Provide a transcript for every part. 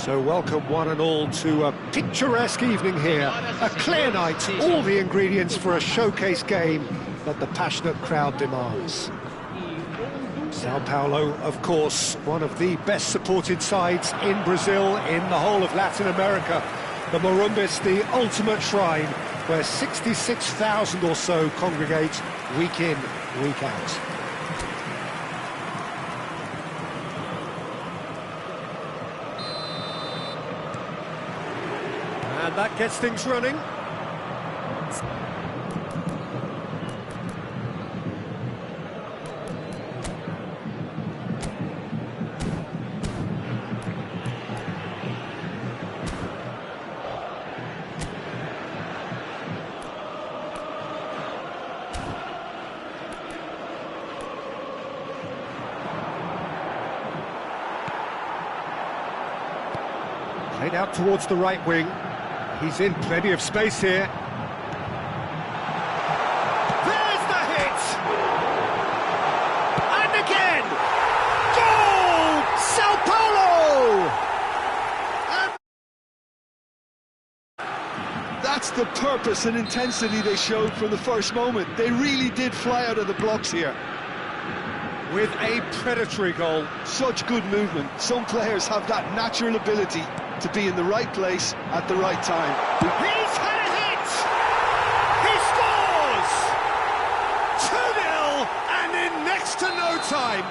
So welcome one and all to a picturesque evening here. A clear night, all the ingredients for a showcase game that the passionate crowd demands. Sao Paulo, of course, one of the best supported sides in Brazil, in the whole of Latin America. The Morumbis, the ultimate shrine, where 66,000 or so congregate week in, week out. And that gets things running. Played out towards the right wing. He's in plenty of space here. There's the hit! And again! Goal! Sao Paulo! And that's the purpose and intensity they showed from the first moment. They really did fly out of the blocks here. With a predatory goal. Such good movement. Some players have that natural ability to be in the right place at the right time. He's had a hit! He scores! 2-0 and in next to no time.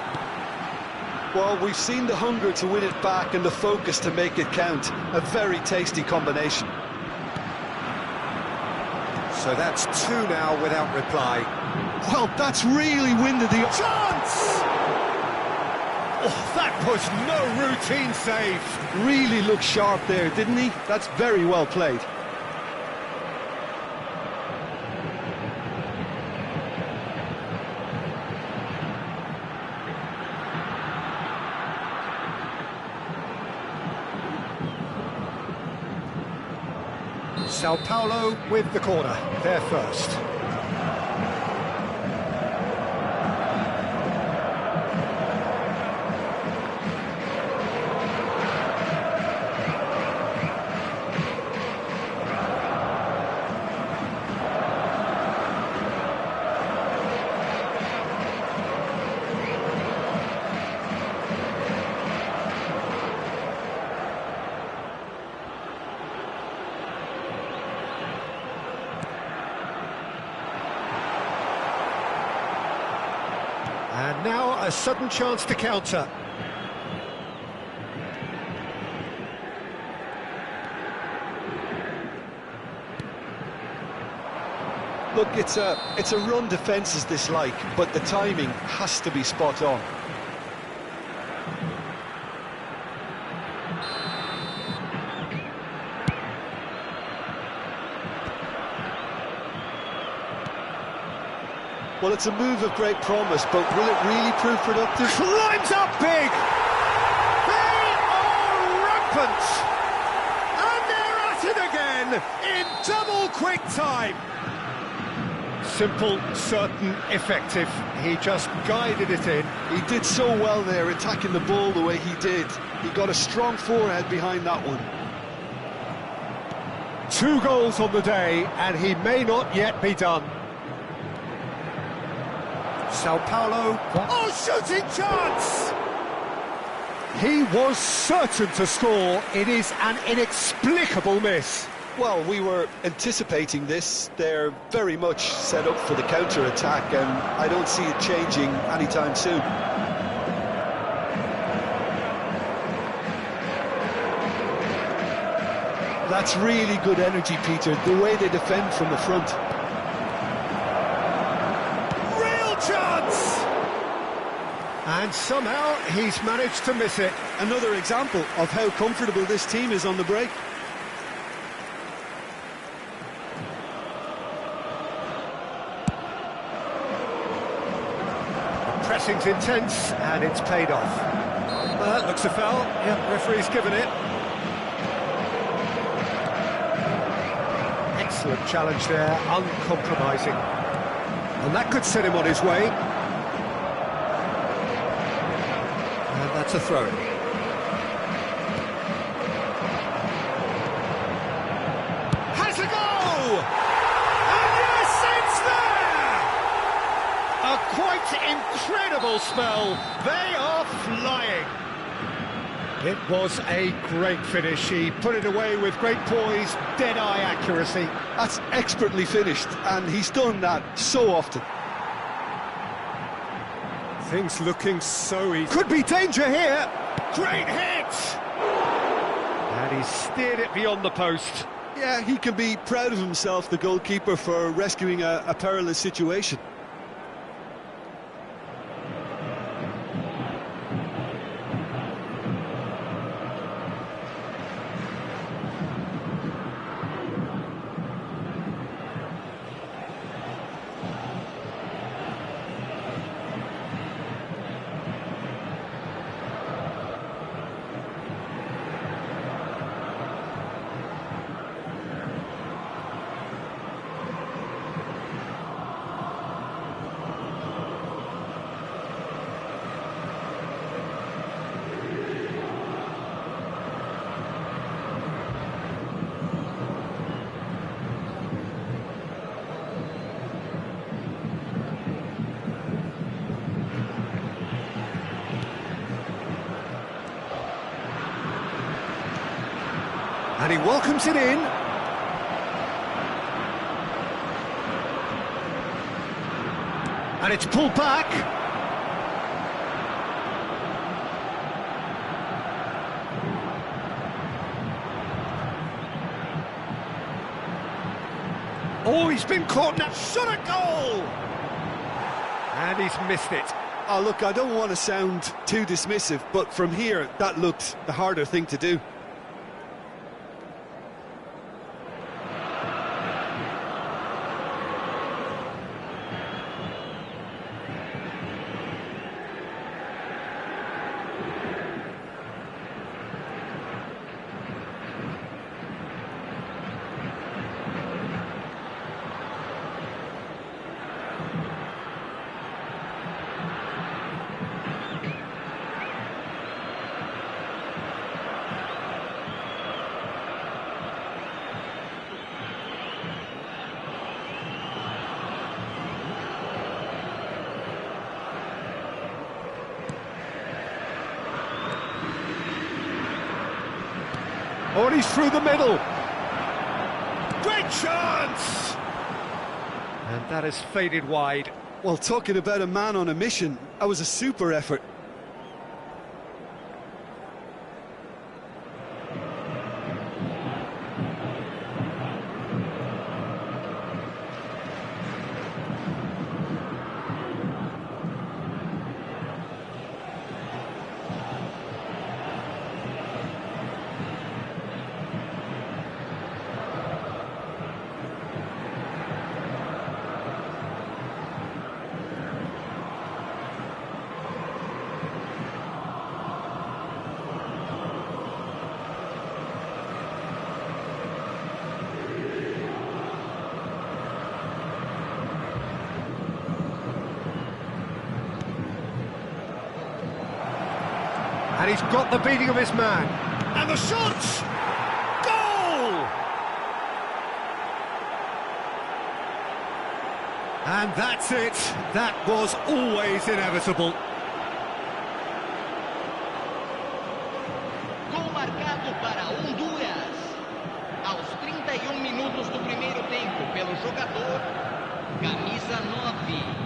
Well, we've seen the hunger to win it back and the focus to make it count. A very tasty combination. So that's two now without reply. Well, that's really winded the... Chance! Oh, that was no routine save. Really looked sharp there, didn't he? That's very well played. Sao Paulo with the corner, they're first. And now a sudden chance to counter. Look, it's a run defence's dislike, but the timing has to be spot on. Well, it's a move of great promise, but will it really prove productive? Climbs up big! They are rampant! And they're at it again in double quick time! Simple, certain, effective. He just guided it in. He did so well there, attacking the ball the way he did. He got a strong forehead behind that one. 2 goals on the day, and he may not yet be done. Sao Paulo. Oh, shooting chance! He was certain to score. It is an inexplicable miss. Well, we were anticipating this. They're very much set up for the counter-attack, and I don't see it changing anytime soon. That's really good energy, Peter, the way they defend from the front. Real chance! And somehow he's managed to miss it. Another example of how comfortable this team is on the break. Pressing's intense, and it's paid off. Well, that looks a foul. Yeah, referee's given it. Excellent challenge there, uncompromising. And that could set him on his way. And that's a throw. A quite incredible spell. They are flying. It was a great finish. He put it away with great poise, dead-eye accuracy. That's expertly finished, and he's done that so often. Things looking so easy. Could be danger here. Great hit! And he steered it beyond the post. Yeah, he can be proud of himself, the goalkeeper, for rescuing a perilous situation. And he welcomes it in. And it's pulled back. Oh, he's been caught now. Shot a goal! And he's missed it. Oh, look, I don't want to sound too dismissive, but from here, that looked the harder thing to do. Oh, and he's through the middle. Great chance! And that has faded wide. Well, talking about a man on a mission, that was a super effort. And he's got the beating of his man. And the shot! Goal! And that's it. That was always inevitable. Gol marcado para Honduras. Aos 31 minutos do primeiro tempo pelo jogador, camisa 9.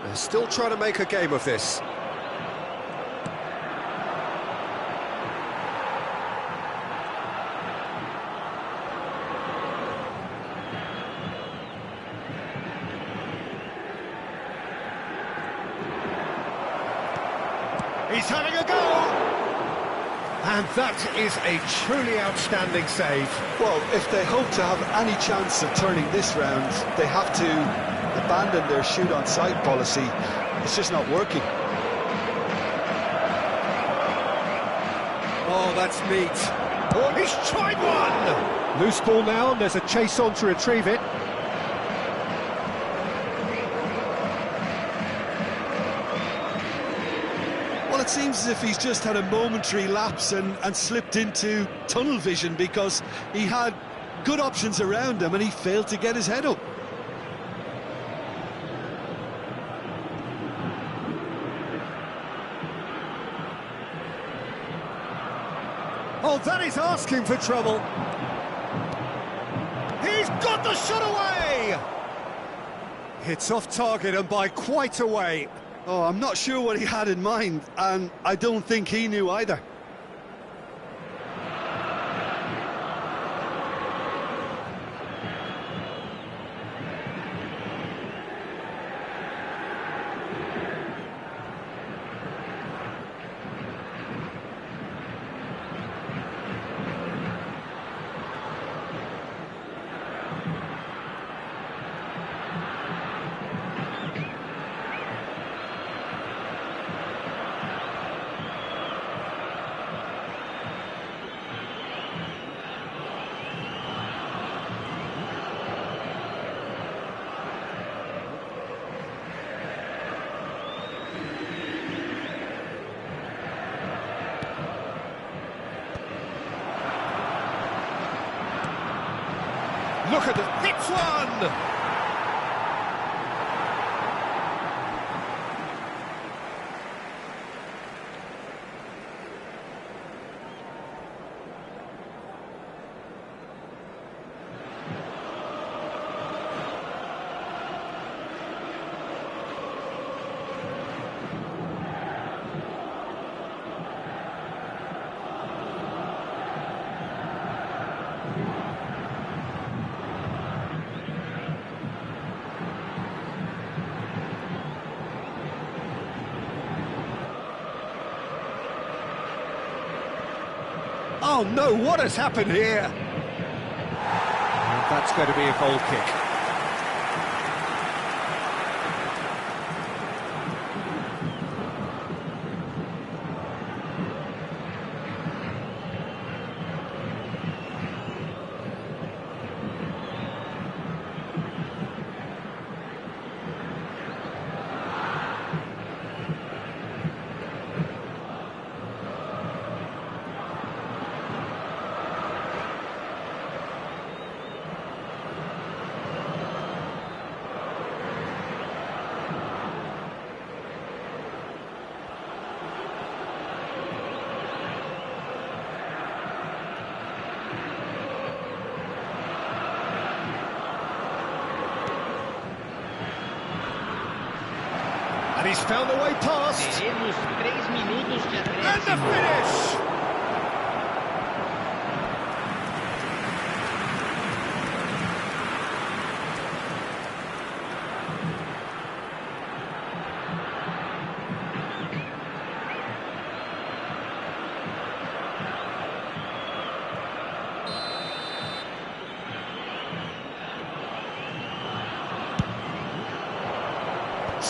They're still trying to make a game of this. He's having a go! And that is a truly outstanding save. Well, if they hope to have any chance of turning this round, they have to abandon their shoot-on-sight policy. It's just not working. Oh, that's neat. Oh, he's tried one! Loose ball now, and there's a chase on to retrieve it. Well, it seems as if he's just had a momentary lapse and slipped into tunnel vision, because he had good options around him and he failed to get his head up. Oh, that is asking for trouble. He's got the shot away! It's off target and by quite a way. Oh, I'm not sure what he had in mind, and I don't think he knew either. Look at the hits one! Oh no, what has happened here? And that's going to be a goal kick. And he's found a way past. Teremos 3 minutos de And the acréscimo. finish!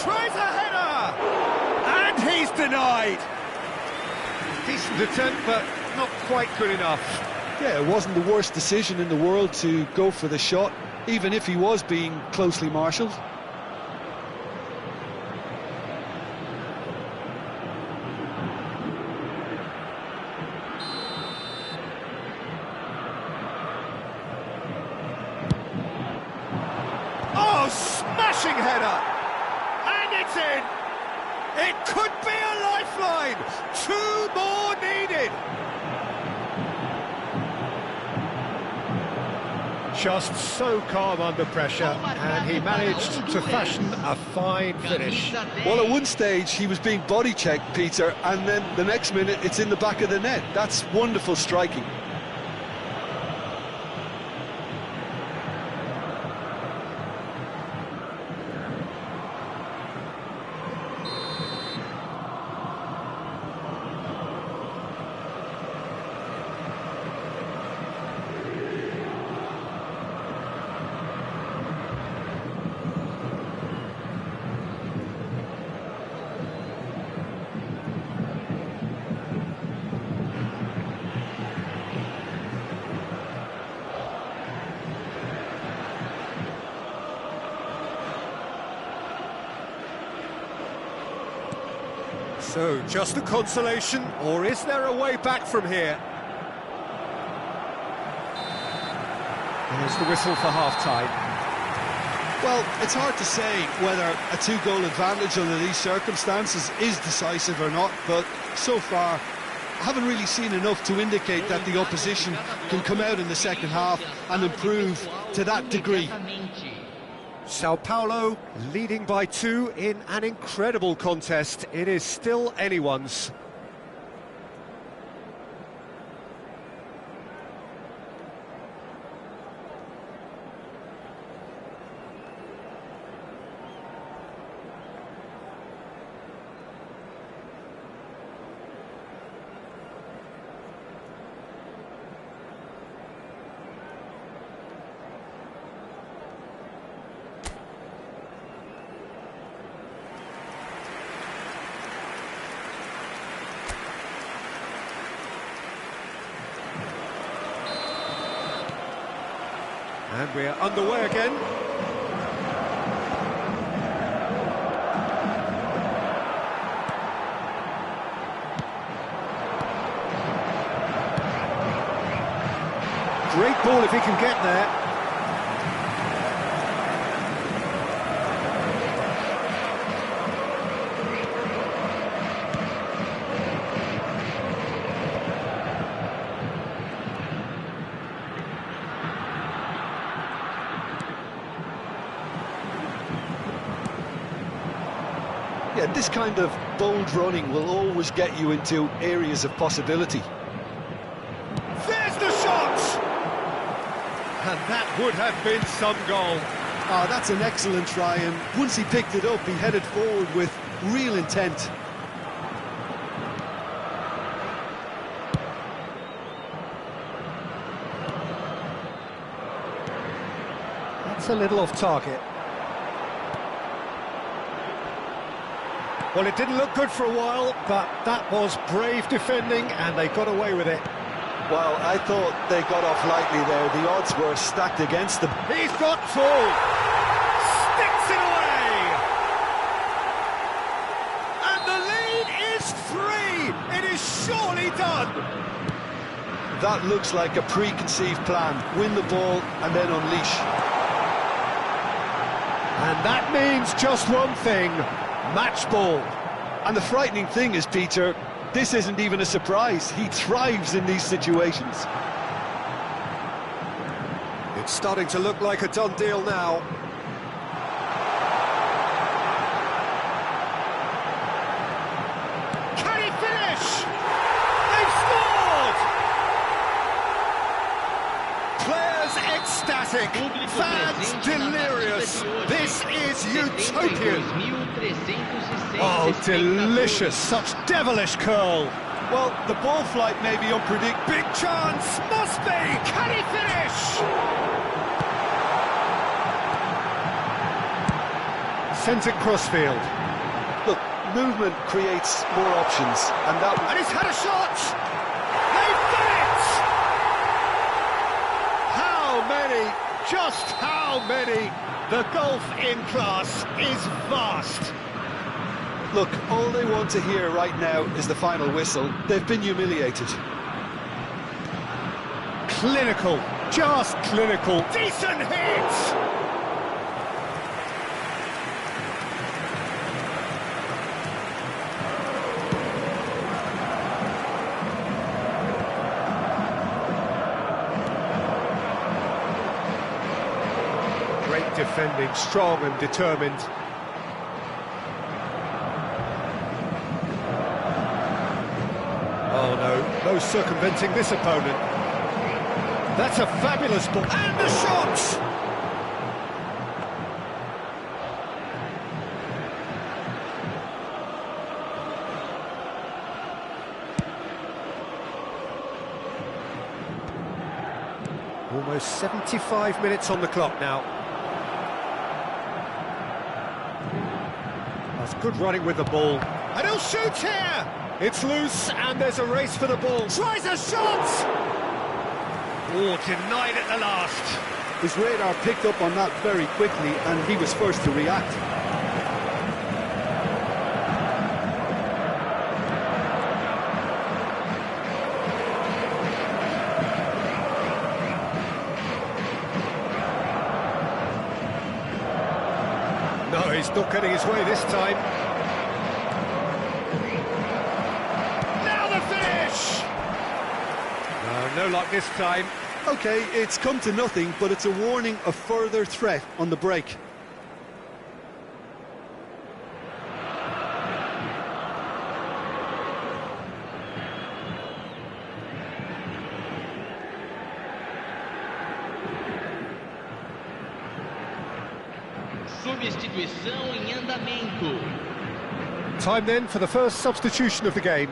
Tries a header! And he's denied! Decent attempt, but not quite good enough. Yeah, it wasn't the worst decision in the world to go for the shot, even if he was being closely marshalled. Oh, smashing header! And it's in! It could be a lifeline! 2 more needed! Just so calm under pressure, and he managed to fashion a fine finish. Well, at one stage he was being body checked, Peter, and then the next minute it's in the back of the net. That's wonderful striking. So, just a consolation, or is there a way back from here? There's the whistle for half-time. Well, it's hard to say whether a two-goal advantage under these circumstances is decisive or not, but so far, I haven't really seen enough to indicate that the opposition can come out in the second half and improve to that degree. Sao Paulo leading by 2 in an incredible contest. It is still anyone's. And we're underway again. Great ball if he can get there. Yeah, this kind of bold running will always get you into areas of possibility. There's the shot! And that would have been some goal. Oh, that's an excellent try, and once he picked it up, he headed forward with real intent. That's a little off target. Well, it didn't look good for a while, but that was brave defending, and they got away with it. Well, I thought they got off lightly there. The odds were stacked against them. He's got full. Sticks it away. And the lead is 3. It is surely done. That looks like a preconceived plan. Win the ball and then unleash. And that means just one thing. Match ball. And the frightening thing is, Peter, this isn't even a surprise. He thrives in these situations. It's starting to look like a done deal now. Can he finish? They've scored! Players ecstatic, fans delirious. This is utopian. Oh, delicious, such devilish curl. Well, the ball flight may be unpredictable. Big chance, must be. Can he finish? Sends it crossfield. Look, movement creates more options, and that... And he's had a shot! They've done it! How many? Just how many? The gulf in class is vast. Look, all they want to hear right now is the final whistle. They've been humiliated. Clinical, just clinical. Decent hit! Great defending, strong and determined. Oh no, no circumventing this opponent. That's a fabulous ball. And the shot! Almost 75 minutes on the clock now. That's good running with the ball. And he'll shoot here! It's loose, and there's a race for the ball. Tries a shot! Oh, denied at the last. His radar picked up on that very quickly, and he was first to react. he's not getting his way this time. Now the finish! No luck this time. OK, it's come to nothing, but it's a warning of further threat on the break. Substituição em andamento. Time then for the first substitution of the game.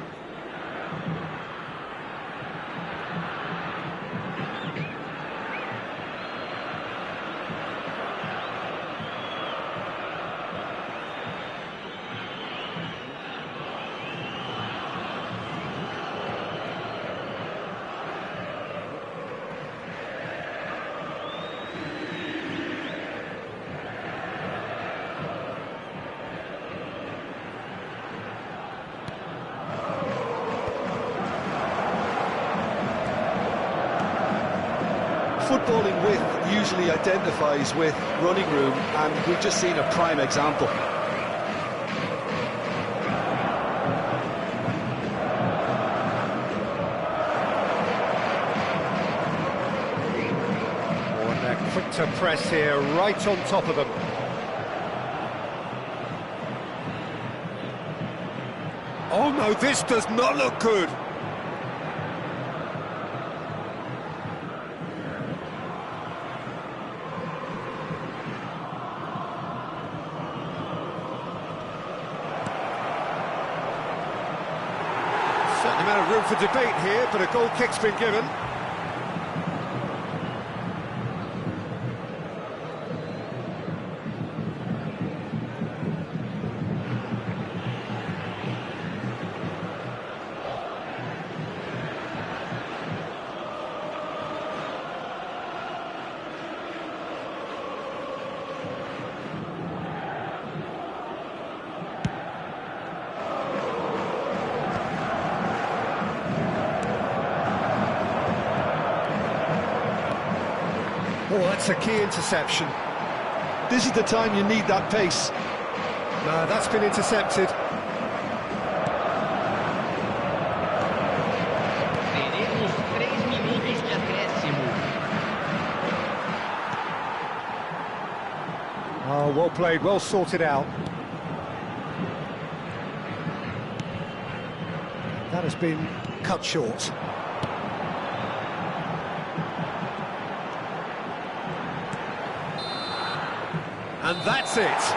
Footballing width usually identifies with running room, and we've just seen a prime example. Oh, and they're quick to press here, right on top of them. Oh no, this does not look good. Certain amount of room for debate here, but a goal kick's been given. Oh, that's a key interception. This is the time you need that pace. No, that's been intercepted. Teremos 3 minutos de acréscimo. Oh, well played, well sorted out. That has been cut short. And that's it.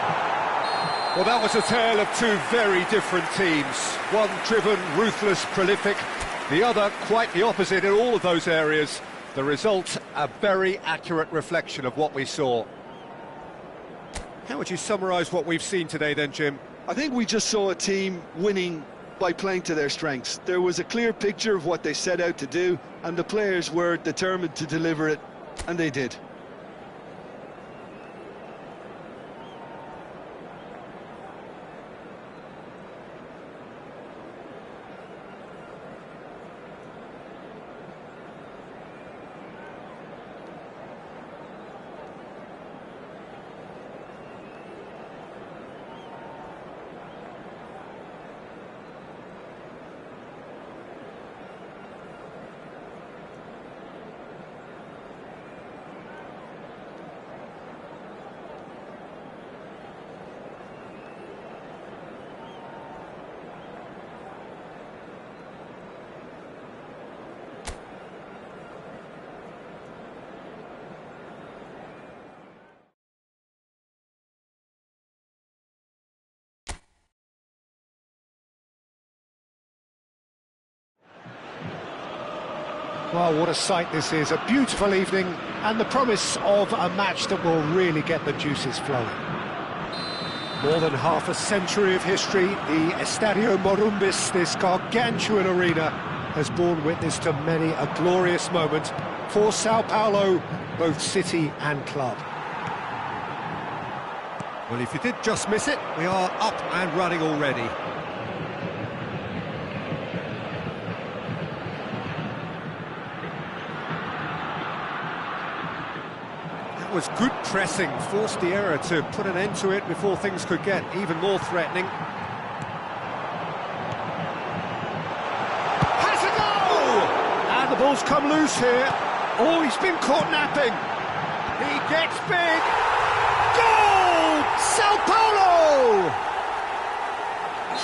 Well, that was a tale of two very different teams. One driven, ruthless, prolific. The other quite the opposite in all of those areas. The result, a very accurate reflection of what we saw. How would you summarise what we've seen today then, Jim? I think we just saw a team winning by playing to their strengths. There was a clear picture of what they set out to do, and the players were determined to deliver it, and they did. Well, what a sight this is. A beautiful evening and the promise of a match that will really get the juices flowing. More than half a century of history, the Estadio Morumbis, this gargantuan arena, has borne witness to many a glorious moment for Sao Paulo, both city and club. Well, if you did just miss it, we are up and running already. That was good pressing, forced the error to put an end to it before things could get even more threatening. Has a go! And the ball's come loose here. Oh, he's been caught napping. He gets big. Goal! Sao Paulo!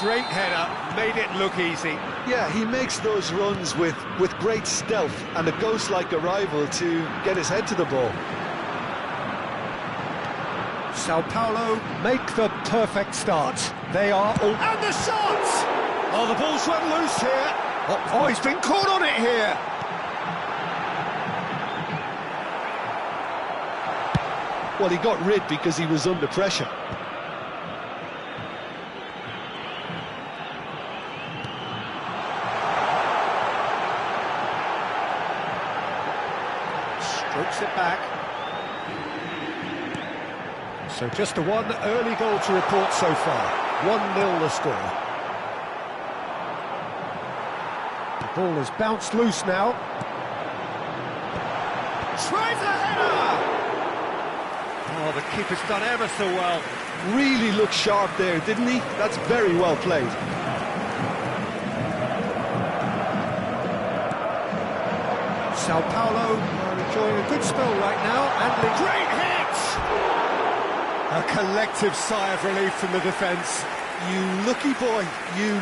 Great header, made it look easy. Yeah, he makes those runs with great stealth and a ghost-like arrival to get his head to the ball. Sao Paulo make the perfect start. They are all... And the shot! Oh, the ball's run loose here. Oh, he's been caught on it here. Well, he got rid because he was under pressure. Strokes it back. So just the one early goal to report so far. 1-0 the score. The ball has bounced loose now. Tries a header! Oh, the keeper's done ever so well. Really looked sharp there, didn't he? That's very well played. Sao Paulo are enjoying a good spell right now, and the great hit! A collective sigh of relief from the defence. You lucky boy, you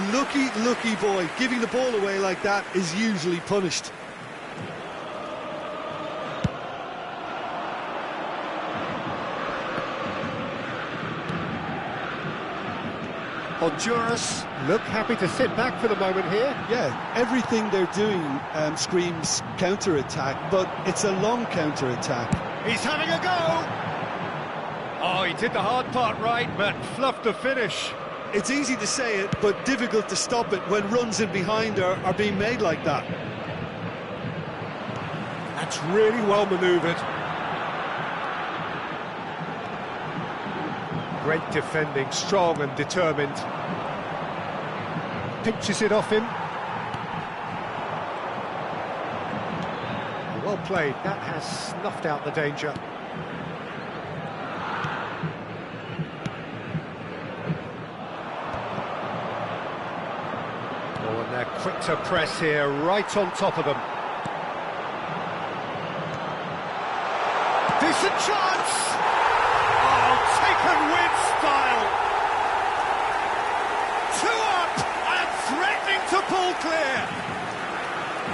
lucky boy. Giving the ball away like that is usually punished. Honduras look happy to sit back for the moment here. Yeah, everything they're doing screams counter-attack, but it's a long counter-attack. He's having a go! Oh, he did the hard part right, but fluffed the finish. It's easy to say it, but difficult to stop it when runs in behind are being made like that. That's really well manoeuvred. Great defending, strong and determined. Pinches it off him. Well played, that has snuffed out the danger. Oh, and they're quick to press here, right on top of them. Decent chance! Oh, taken with style! 2 up and threatening to pull clear!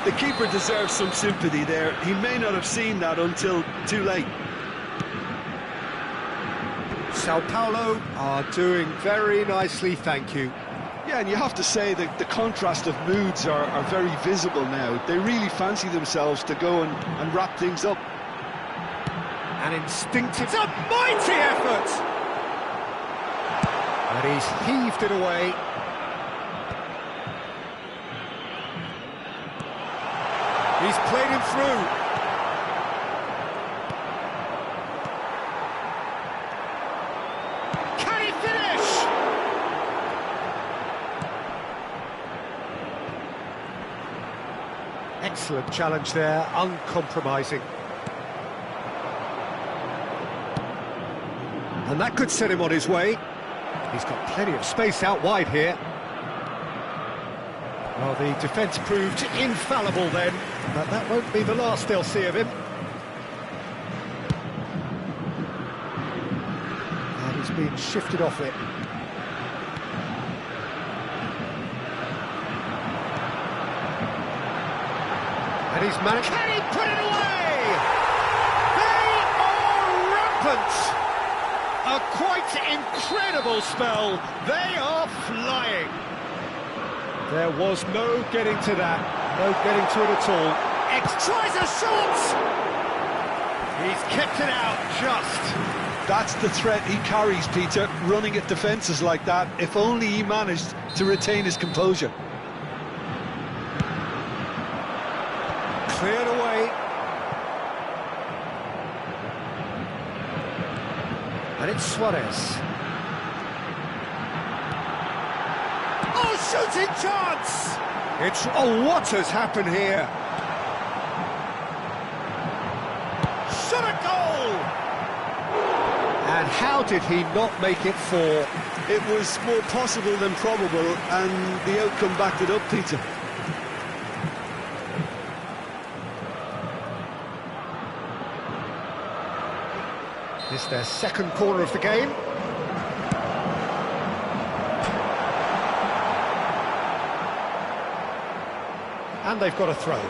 The keeper deserves some sympathy there. He may not have seen that until too late. Sao Paulo are doing very nicely, thank you. Yeah, and you have to say that the contrast of moods are very visible now. They really fancy themselves to go and wrap things up. An instinctive... It's a mighty effort! And he's heaved it away. He's played him through. Can he finish? Excellent challenge there, uncompromising. And that could set him on his way. He's got plenty of space out wide here. Well, the defence proved infallible then, but that won't be the last they'll see of him. And he's been shifted off it. And he's managed... Can he put it away? They are rampant! A quite incredible spell. They are flying. There was no getting to that. No getting to it at all. X tries a shot! He's kept it out, just. That's the threat he carries, Peter, running at defences like that. If only he managed to retain his composure. Cleared away. And it's Suarez. Oh, shooting chance! It's... Oh, what has happened here? Shot a goal! How did he not make it 4? It was more possible than probable, and the outcome backed it up, Peter. It's their second corner of the game. And they've got a throw.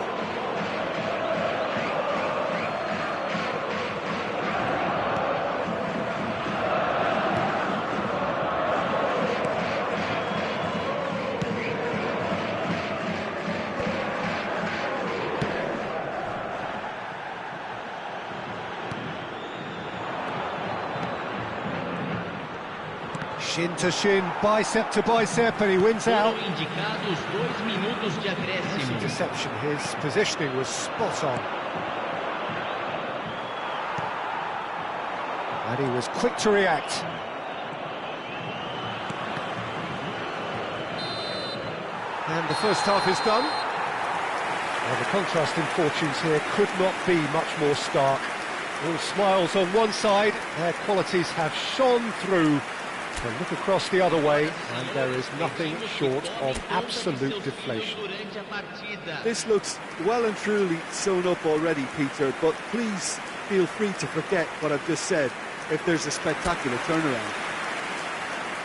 Shin to shin, bicep to bicep, and he wins out. Indicados 2 minutos de acréscimo. Interception, his positioning was spot on. And he was quick to react. And the first half is done. Well, the contrast in fortunes here could not be much more stark. All smiles on one side, their qualities have shone through. But look across the other way, and there is nothing short of absolute deflation. This looks well and truly sewn up already, Peter, but please feel free to forget what I've just said if there's a spectacular turnaround.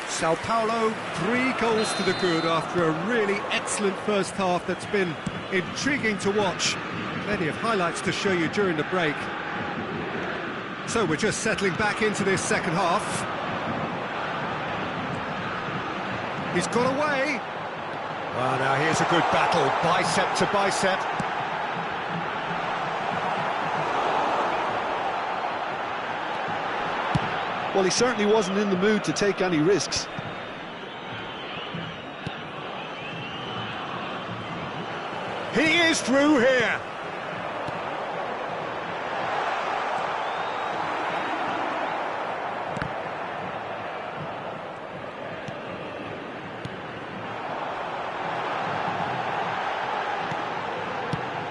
Sao Paulo, 3 goals to the good after a really excellent first half that's been intriguing to watch. Plenty of highlights to show you during the break. So we're just settling back into this second half. He's got away. Well, now here's a good battle, bicep to bicep. Well, he certainly wasn't in the mood to take any risks. He is through here.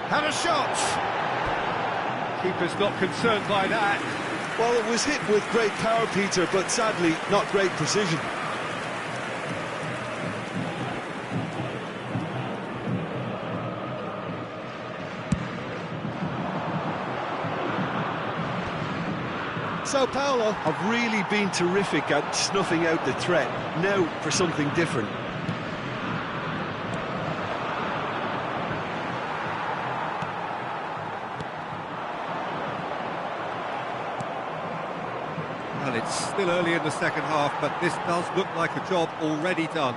Had a shot. Keeper's not concerned by that. Well, it was hit with great power, Peter, but sadly not great precision. Sao Paulo have really been terrific at snuffing out the threat. Now for something different. Well, it's still early in the second half, but this does look like a job already done.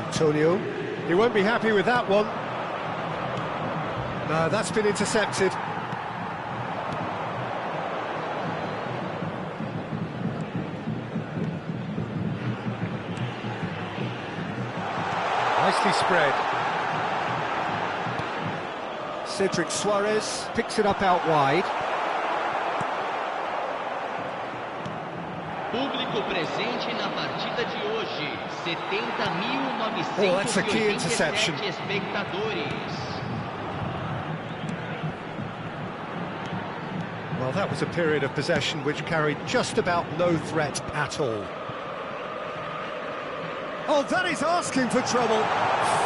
Antonio, he won't be happy with that one. No, that's been intercepted. Nicely spread. Cedric Suarez picks it up out wide. Público presente na partida de hoje, 70.987 Oh, that's a key interception. espectadores. Well, that was a period of possession which carried just about no threat at all. Oh, that is asking for trouble.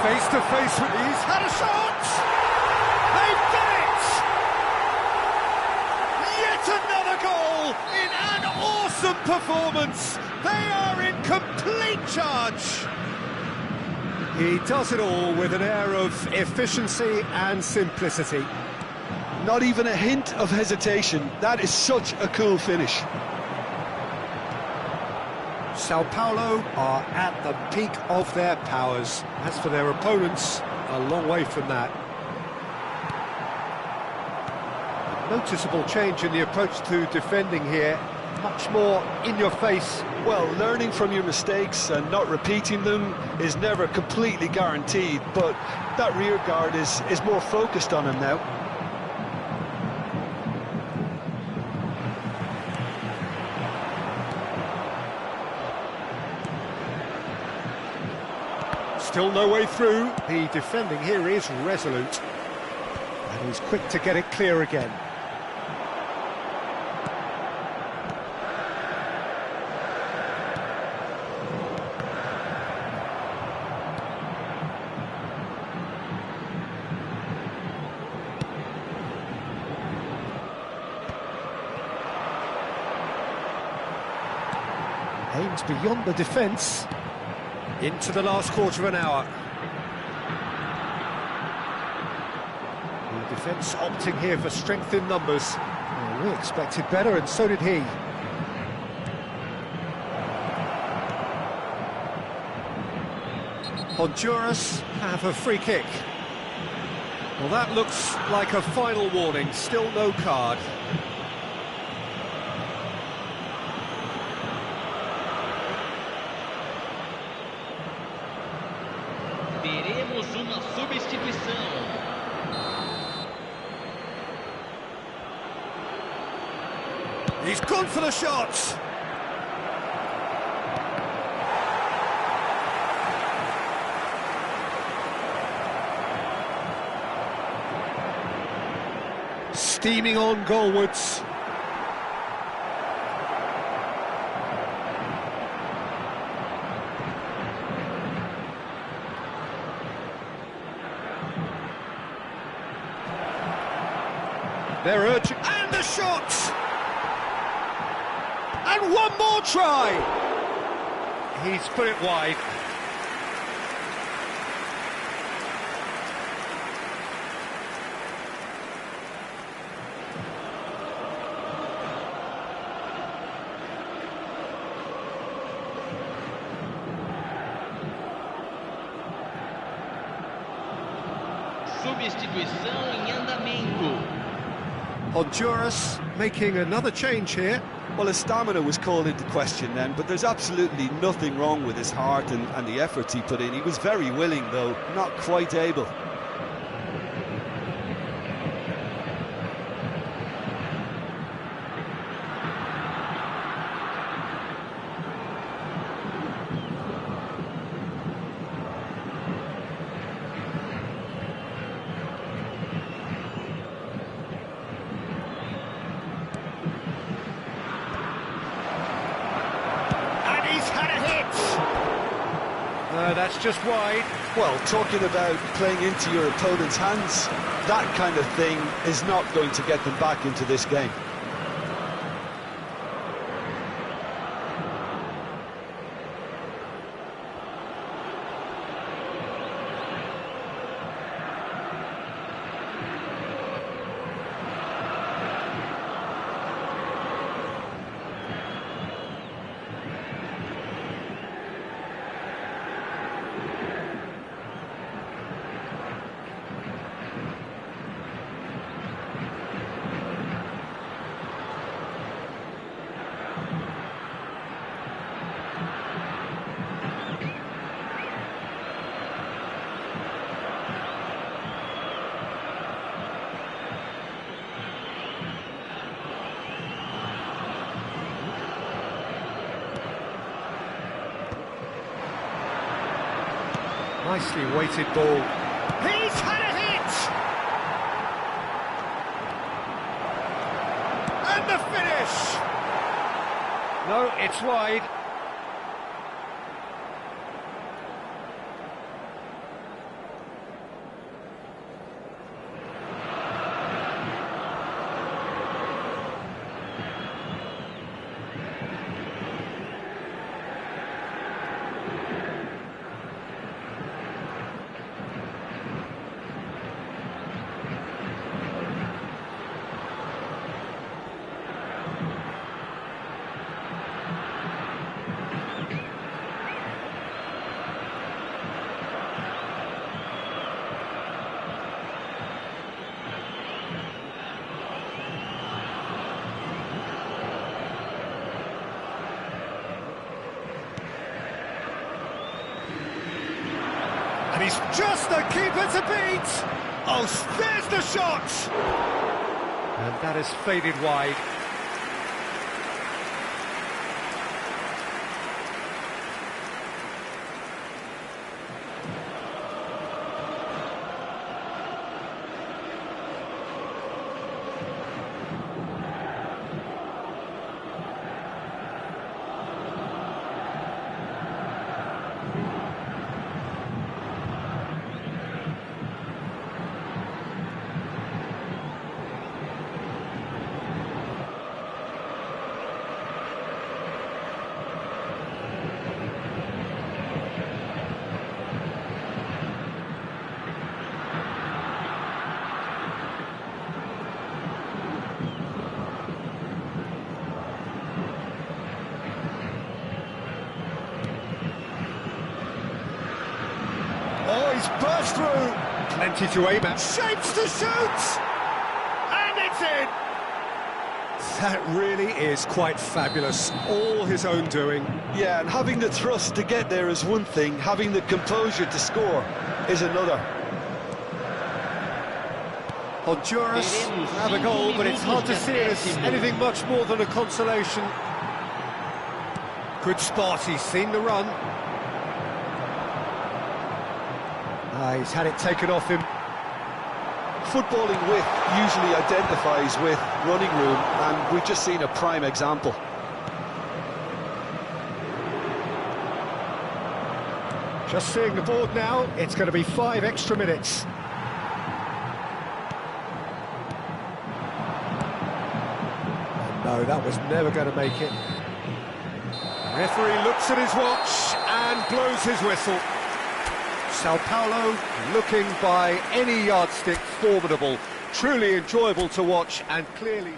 Face to face with he's had a shot! They've done it! Yet another goal in an awesome performance. They are in complete charge. He does it all with an air of efficiency and simplicity. Not even a hint of hesitation. That is such a cool finish. Sao Paulo are at the peak of their powers. As for their opponents, a long way from that. Noticeable change in the approach to defending here. Much more in your face. Well, learning from your mistakes and not repeating them is never completely guaranteed, but that rear guard is more focused on him now. Still no way through. The defending here is resolute. And he's quick to get it clear again. Aims beyond the defence. Into the last quarter of an hour. The defence opting here for strength in numbers. Well, we expected better, and so did he. Honduras have a free kick. Well, that looks like a final warning. Still no card. Teremos uma substituição. He's gone for the shots. Steaming on goalwards. They're urging, and the shot! And one more try! He's put it wide. Substituição em andamento. Honduras making another change here. Well, his stamina was called into question then, but there's absolutely nothing wrong with his heart and the efforts he put in. He was very willing, though, not quite able. That's just wide. Well, talking about playing into your opponent's hands, that kind of thing is not going to get them back into this game. Nicely weighted ball. He's had a hit! And the finish! No, it's wide. And he's just the keeper to beat! Oh, there's the shot! And that has faded wide. Oh, he's burst through. Plenty to aim at. Shapes to shoot! And it's in! That really is quite fabulous. All his own doing. Yeah, and having the thrust to get there is one thing, having the composure to score is another. Honduras have a goal, but it's hard to see it as anything much more than a consolation. Good spot, he's seen the run. He's had it taken off him. Footballing width usually identifies with running room, and we've just seen a prime example. Just seeing the board now, it's going to be 5 extra minutes. Oh, no, that was never going to make it. Referee looks at his watch and blows his whistle. Sao Paulo, looking by any yardstick, formidable, truly enjoyable to watch, and clearly...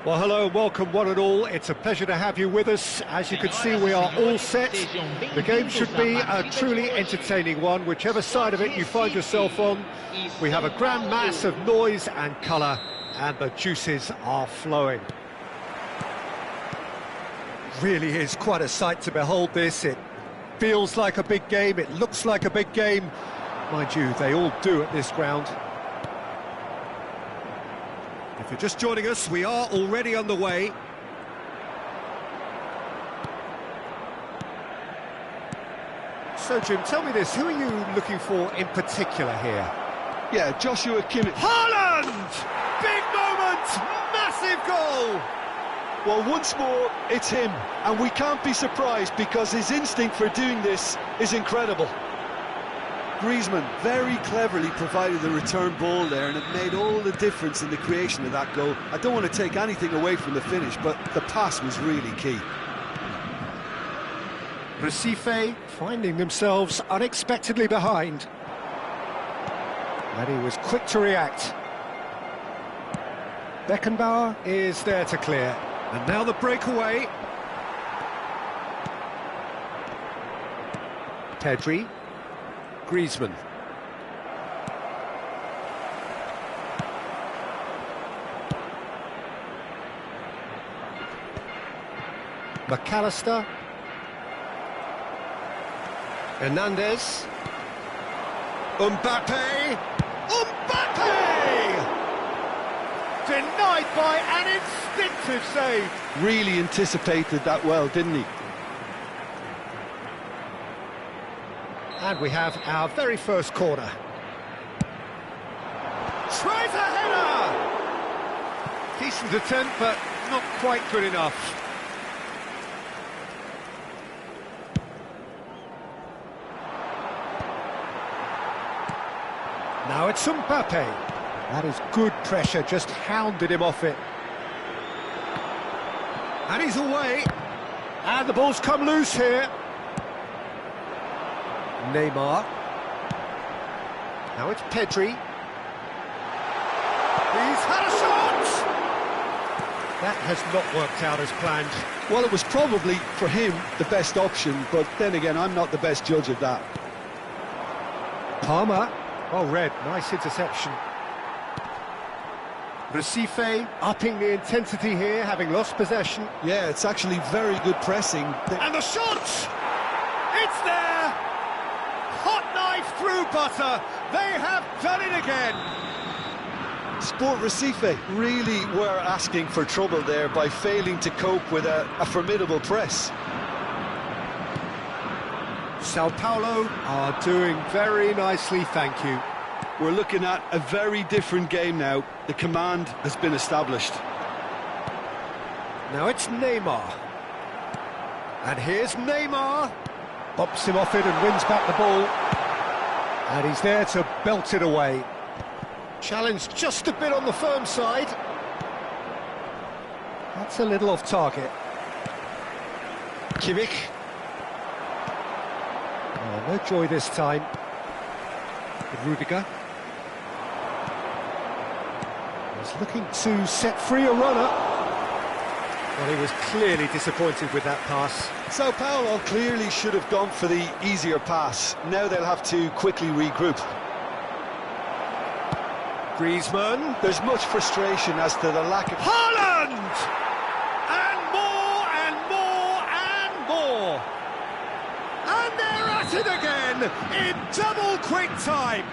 Well, hello and welcome one and all. It's a pleasure to have you with us. As you can see, we are all set. The game should be a truly entertaining one, whichever side of it you find yourself on. We have a grand mass of noise and colour, and the juices are flowing. Really is quite a sight to behold this. It feels like a big game, it looks like a big game. Mind you, they all do at this ground. If you're just joining us, we are already underway. So, Jim, tell me this, who are you looking for in particular here? Yeah, Joshua Kimmich. Haaland! Big moment! Massive goal! Well, once more, it's him. And we can't be surprised because his instinct for doing this is incredible. Griezmann very cleverly provided the return ball there, and it made all the difference in the creation of that goal. I don't want to take anything away from the finish, but the pass was really key. Recife finding themselves unexpectedly behind. And he was quick to react. Beckenbauer is there to clear. And now the breakaway. Pedri. Griezmann. McAllister. Hernandez. Mbappe. Denied by an instinctive save. Really anticipated that well, didn't he? And we have our very first corner. Tries a header! Decent attempt, but not quite good enough. Now it's Mbappe. That is good pressure, just hounded him off it. And he's away. And the ball's come loose here. Neymar. Now it's Pedri. He's had a shot! That has not worked out as planned. Well, it was probably, for him, the best option, but then again, I'm not the best judge of that. Palmer. Oh, red. Nice interception. Recife upping the intensity here, having lost possession. Yeah, it's actually very good pressing. And the shot! It's there! Hot knife through butter. They have done it again. Sport Recife really were asking for trouble there by failing to cope with a formidable press. Sao Paulo are doing very nicely, thank you. We're looking at a very different game now. The command has been established. Now it's Neymar. And here's Neymar. Bumps him off it and wins back the ball. And he's there to belt it away. Challenged just a bit on the firm side. That's a little off target. Kimmich. Oh, no joy this time. Rudiger. He's looking to set free a runner. Well, he was clearly disappointed with that pass. Sao Paulo clearly should have gone for the easier pass. Now they'll have to quickly regroup. Griezmann. There's much frustration as to the lack of... Haaland! And more, and more, and more! And they're at it again, in double quick time!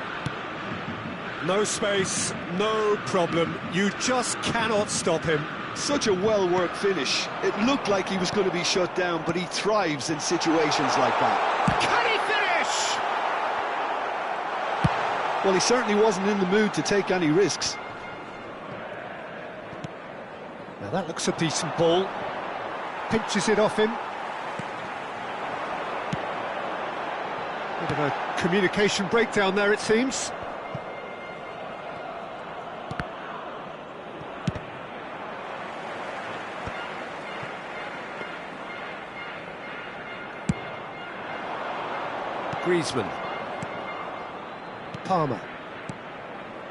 No space, no problem, you just cannot stop him. Such a well-worked finish. It looked like he was going to be shut down, but he thrives in situations like that. Can he finish? Well, he certainly wasn't in the mood to take any risks. Now that looks a decent ball. Pinches it off him. Bit of a communication breakdown there, it seems. Griezmann. Palmer.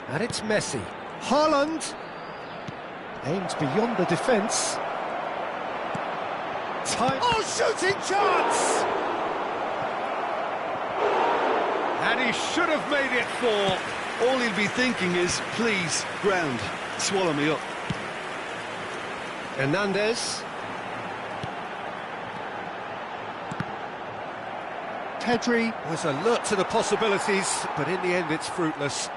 And it's Messi. Haaland. Aimed beyond the defence. Time. Oh, shooting chance! And he should have made it four. All he'll be thinking is, please, ground, swallow me up. Hernandez. Pedri was alert to the possibilities, but in the end it's fruitless.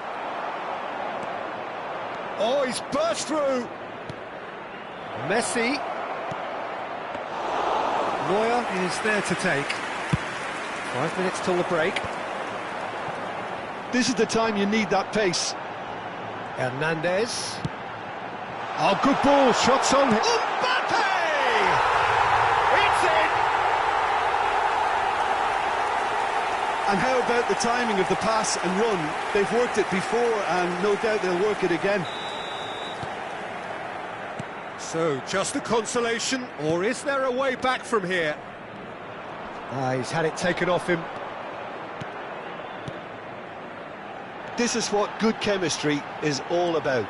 Oh, he's burst through! Messi. Neuer is there to take. 5 minutes till the break. This is the time you need that pace. Hernandez. Oh, good ball, shots on him. Mbappe! It's in! And how about the timing of the pass and run? They've worked it before and no doubt they'll work it again. So, just a consolation, or is there a way back from here? He's had it taken off him. This is what good chemistry is all about.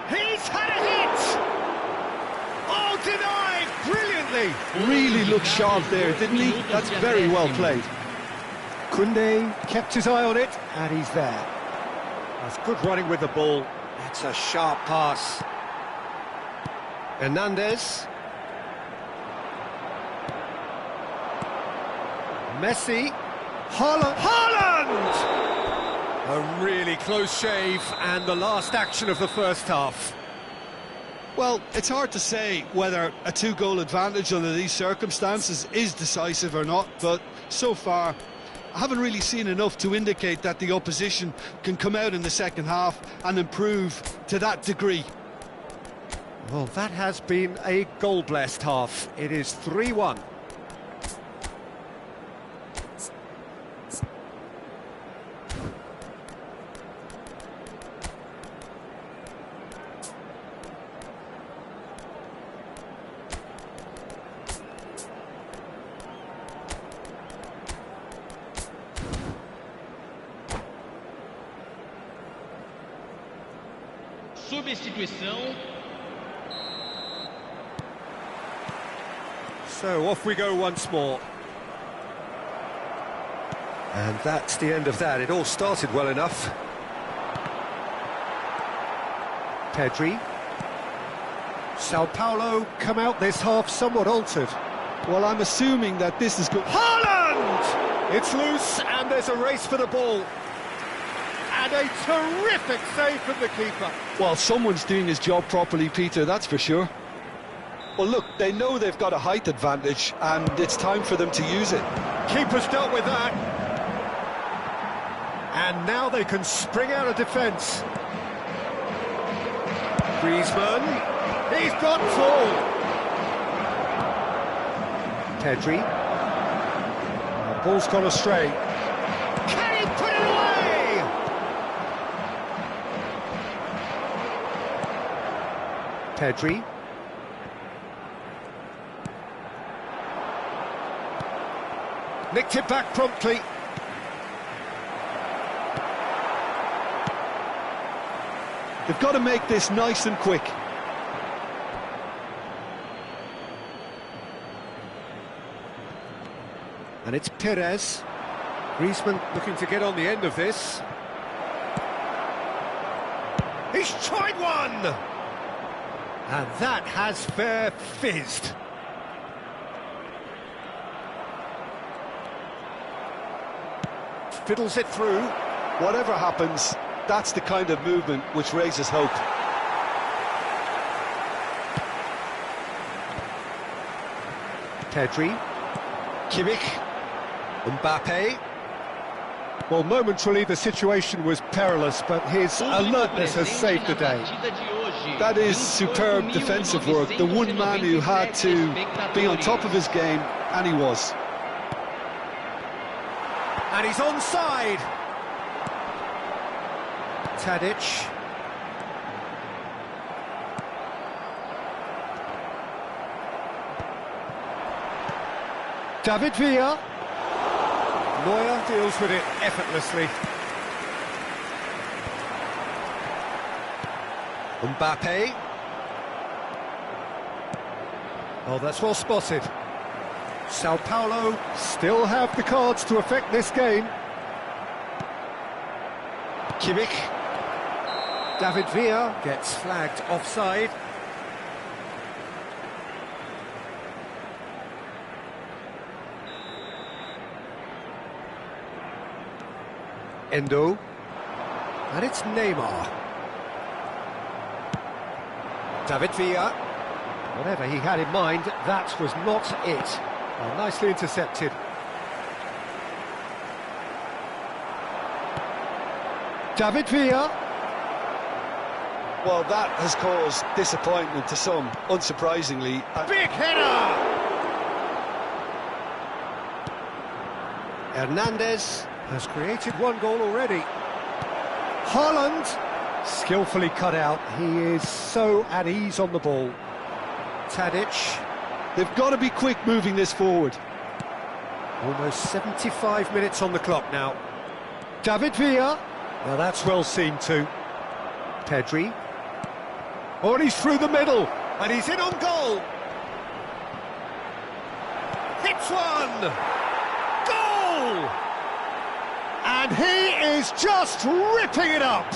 He's had a hit! Oh, denied! Brilliantly! Really looked sharp there, didn't he? That's very well played. Koundé kept his eye on it, and he's there. That's good running with the ball. That's a sharp pass. Hernandez. Messi. Haaland! A really close shave, and the last action of the first half. Well, it's hard to say whether a two-goal advantage under these circumstances is decisive or not, but so far I haven't really seen enough to indicate that the opposition can come out in the second half and improve to that degree. Well, that has been a goal-blessed half. It is 3-1. Substituição. So off we go once more. And that's the end of that. It all started well enough. Pedri. Sao Paulo come out this half somewhat altered. Well, I'm assuming that this is good. Haaland! It's loose and there's a race for the ball. And a terrific save from the keeper. Well, someone's doing his job properly, Peter, that's for sure. Well, look, they know they've got a height advantage, and it's time for them to use it. Keeper's dealt with that. And now they can spring out of defence. Griezmann. He's got full. Pedri. The ball's gone astray. Can he put it away? Pedri. Nicked it back promptly. They've got to make this nice and quick. And it's Perez. Griezmann looking to get on the end of this. He's tried one! And that has fair fizzed. Fiddles it through. Whatever happens, that's the kind of movement which raises hope. Pedri. Kimmich. Mbappe. Well, momentarily the situation was perilous, but his alertness has saved the day. That is superb defensive work. The one man who had to be on top of his game, and he was. And he's onside. Tadic. David Villa. Neuer deals with it effortlessly. Mbappe. Oh, that's well spotted. Sao Paulo still have the cards to affect this game. Kimmich. David Villa gets flagged offside. Endo. And it's Neymar. David Villa. Whatever he had in mind, that was not it. Well, nicely intercepted. David Villa. Well, that has caused disappointment to some, unsurprisingly. Big header! Hernandez has created one goal already. Haaland, skillfully cut out. He is so at ease on the ball. Tadic. They've got to be quick moving this forward. Almost 75 minutes on the clock now. David Villa. Well, that's well seen too. Pedri. Oh, and he's through the middle. And he's in on goal. Hits one. Goal! And he is just ripping it up.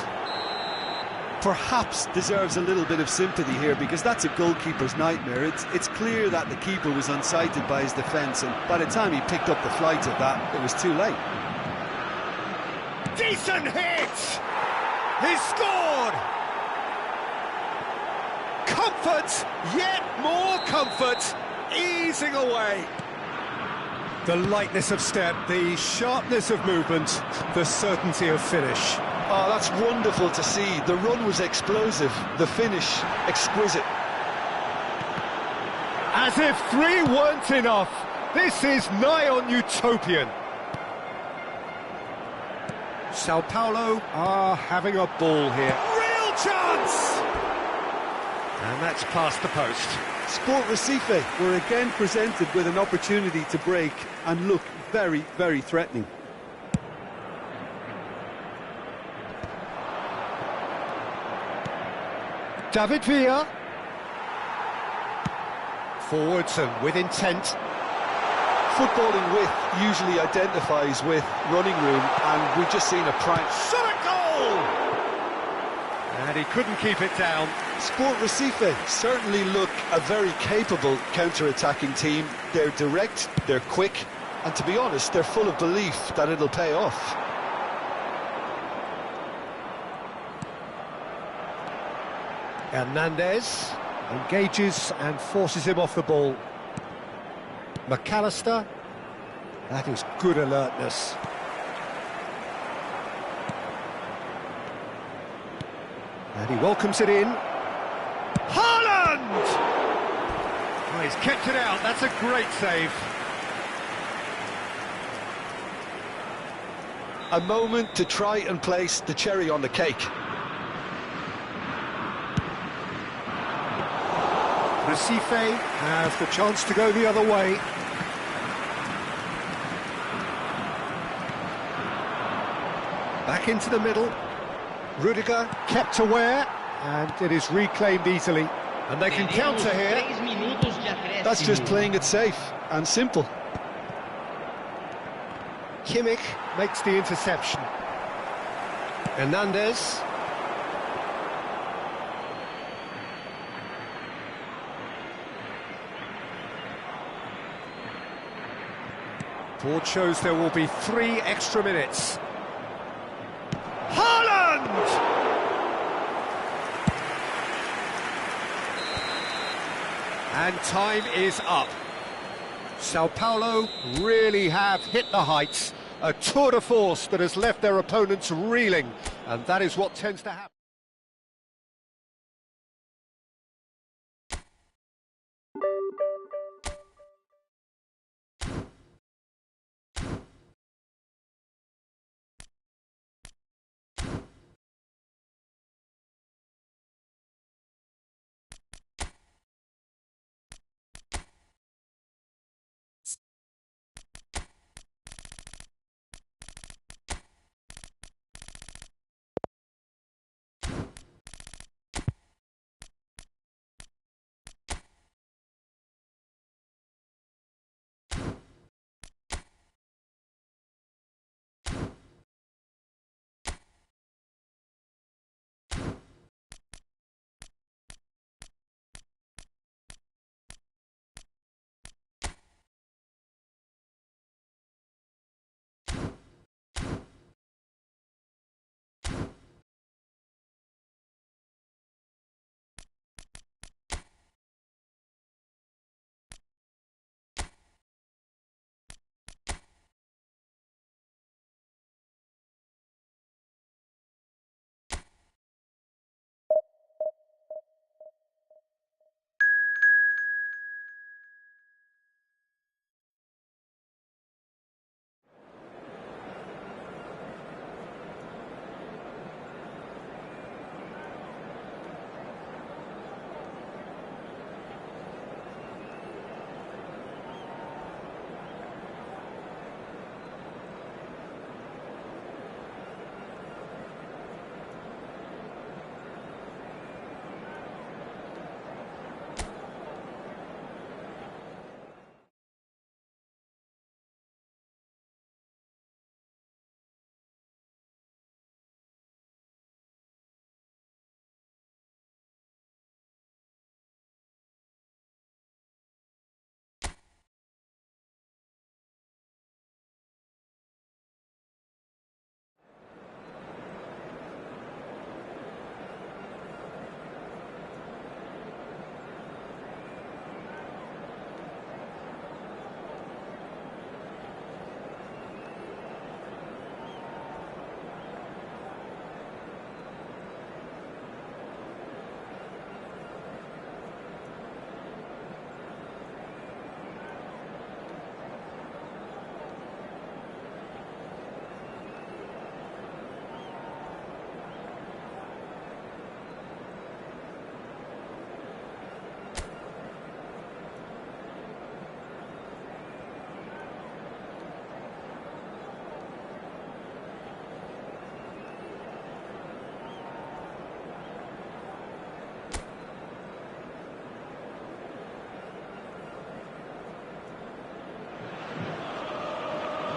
Perhaps deserves a little bit of sympathy here, because that's a goalkeeper's nightmare. It's clear that the keeper was unsighted by his defence, and by the time he picked up the flight of that, it was too late. Decent hit! He's scored! Comfort, yet more comfort, easing away. The lightness of step, the sharpness of movement, the certainty of finish. Oh, that's wonderful to see. The run was explosive, the finish exquisite. As if 3 weren't enough, this is nigh on utopian. Sao Paulo are having a ball here. Real chance! And that's past the post. Sport Recife were again presented with an opportunity to break and look very, very threatening. David Villa. Forwards and with intent. Footballing width usually identifies with running room, and we've just seen a prime Shot a goal! And he couldn't keep it down. Sport Recife certainly look a very capable counter-attacking team. They're direct, they're quick, and to be honest, they're full of belief that it'll pay off. Hernandez engages and forces him off the ball. McAllister. That is good alertness. And he welcomes it in. Haaland! Oh, he's kept it out. That's a great save. A moment to try and place the cherry on the cake. Recife have the chance to go the other way. Back into the middle. Rudiger kept aware, and it is reclaimed easily. And they can counter here. That's just playing it safe and simple. Kimmich makes the interception. Hernandez. Board shows there will be 3 extra minutes. Haaland! And time is up. Sao Paulo really have hit the heights. A tour de force that has left their opponents reeling. And that is what tends to happen.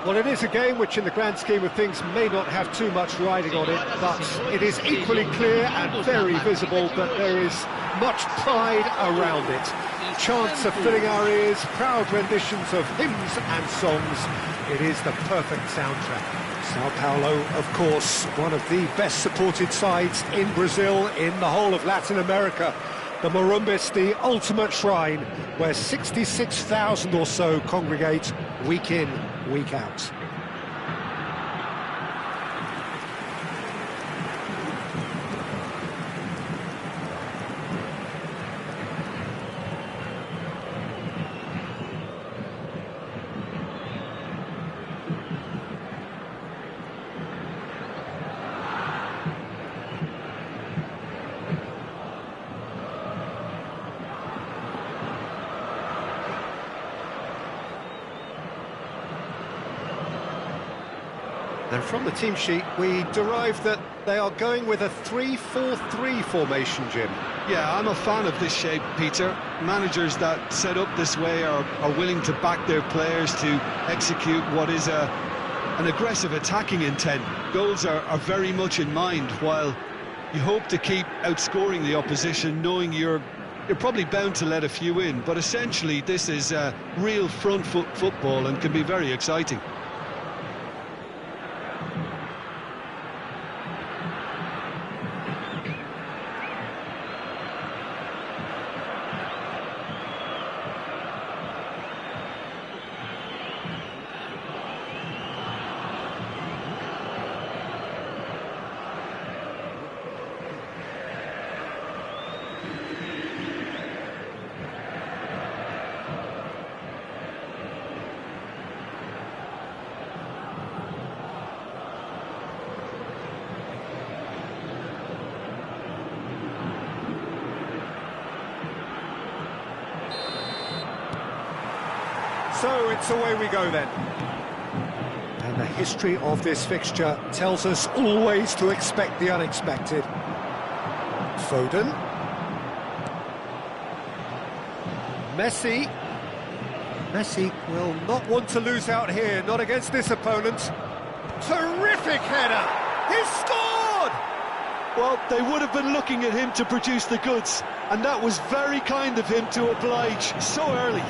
Well, it is a game which, in the grand scheme of things, may not have too much riding on it, but it is equally clear and very visible that there is much pride around it. Chants are filling our ears, proud renditions of hymns and songs. It is the perfect soundtrack. Sao Paulo, of course, one of the best supported sides in Brazil, in the whole of Latin America. The Morumbis, the ultimate shrine, where 66,000 or so congregate week in, week out. And from the team sheet, we derive that they are going with a 3-4-3 formation, Jim. Yeah, I'm a fan of this shape, Peter. Managers that set up this way are willing to back their players to execute what is an aggressive attacking intent. Goals are very much in mind, while you hope to keep outscoring the opposition, knowing you're probably bound to let a few in. But essentially, this is real front foot football and can be very exciting. So it's away we go then. And the history of this fixture tells us always to expect the unexpected. Foden. Messi. Messi will not want to lose out here, not against this opponent. Terrific header! He's scored! Well, they would have been looking at him to produce the goods, and that was very kind of him to oblige so early.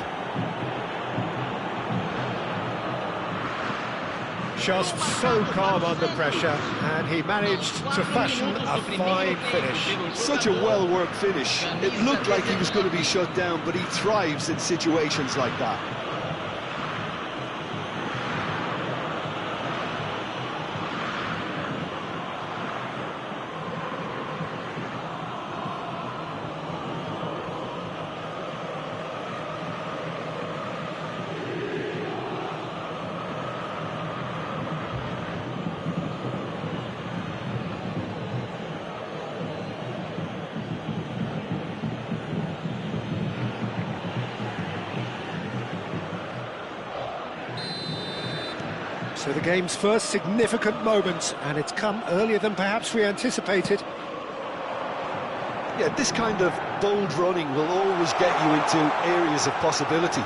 Just so calm under pressure, and he managed to fashion a fine finish. Such a well-worked finish. It looked like he was going to be shut down, but he thrives in situations like that. So the game's first significant moment, and it's come earlier than perhaps we anticipated. Yeah, this kind of bold running will always get you into areas of possibility.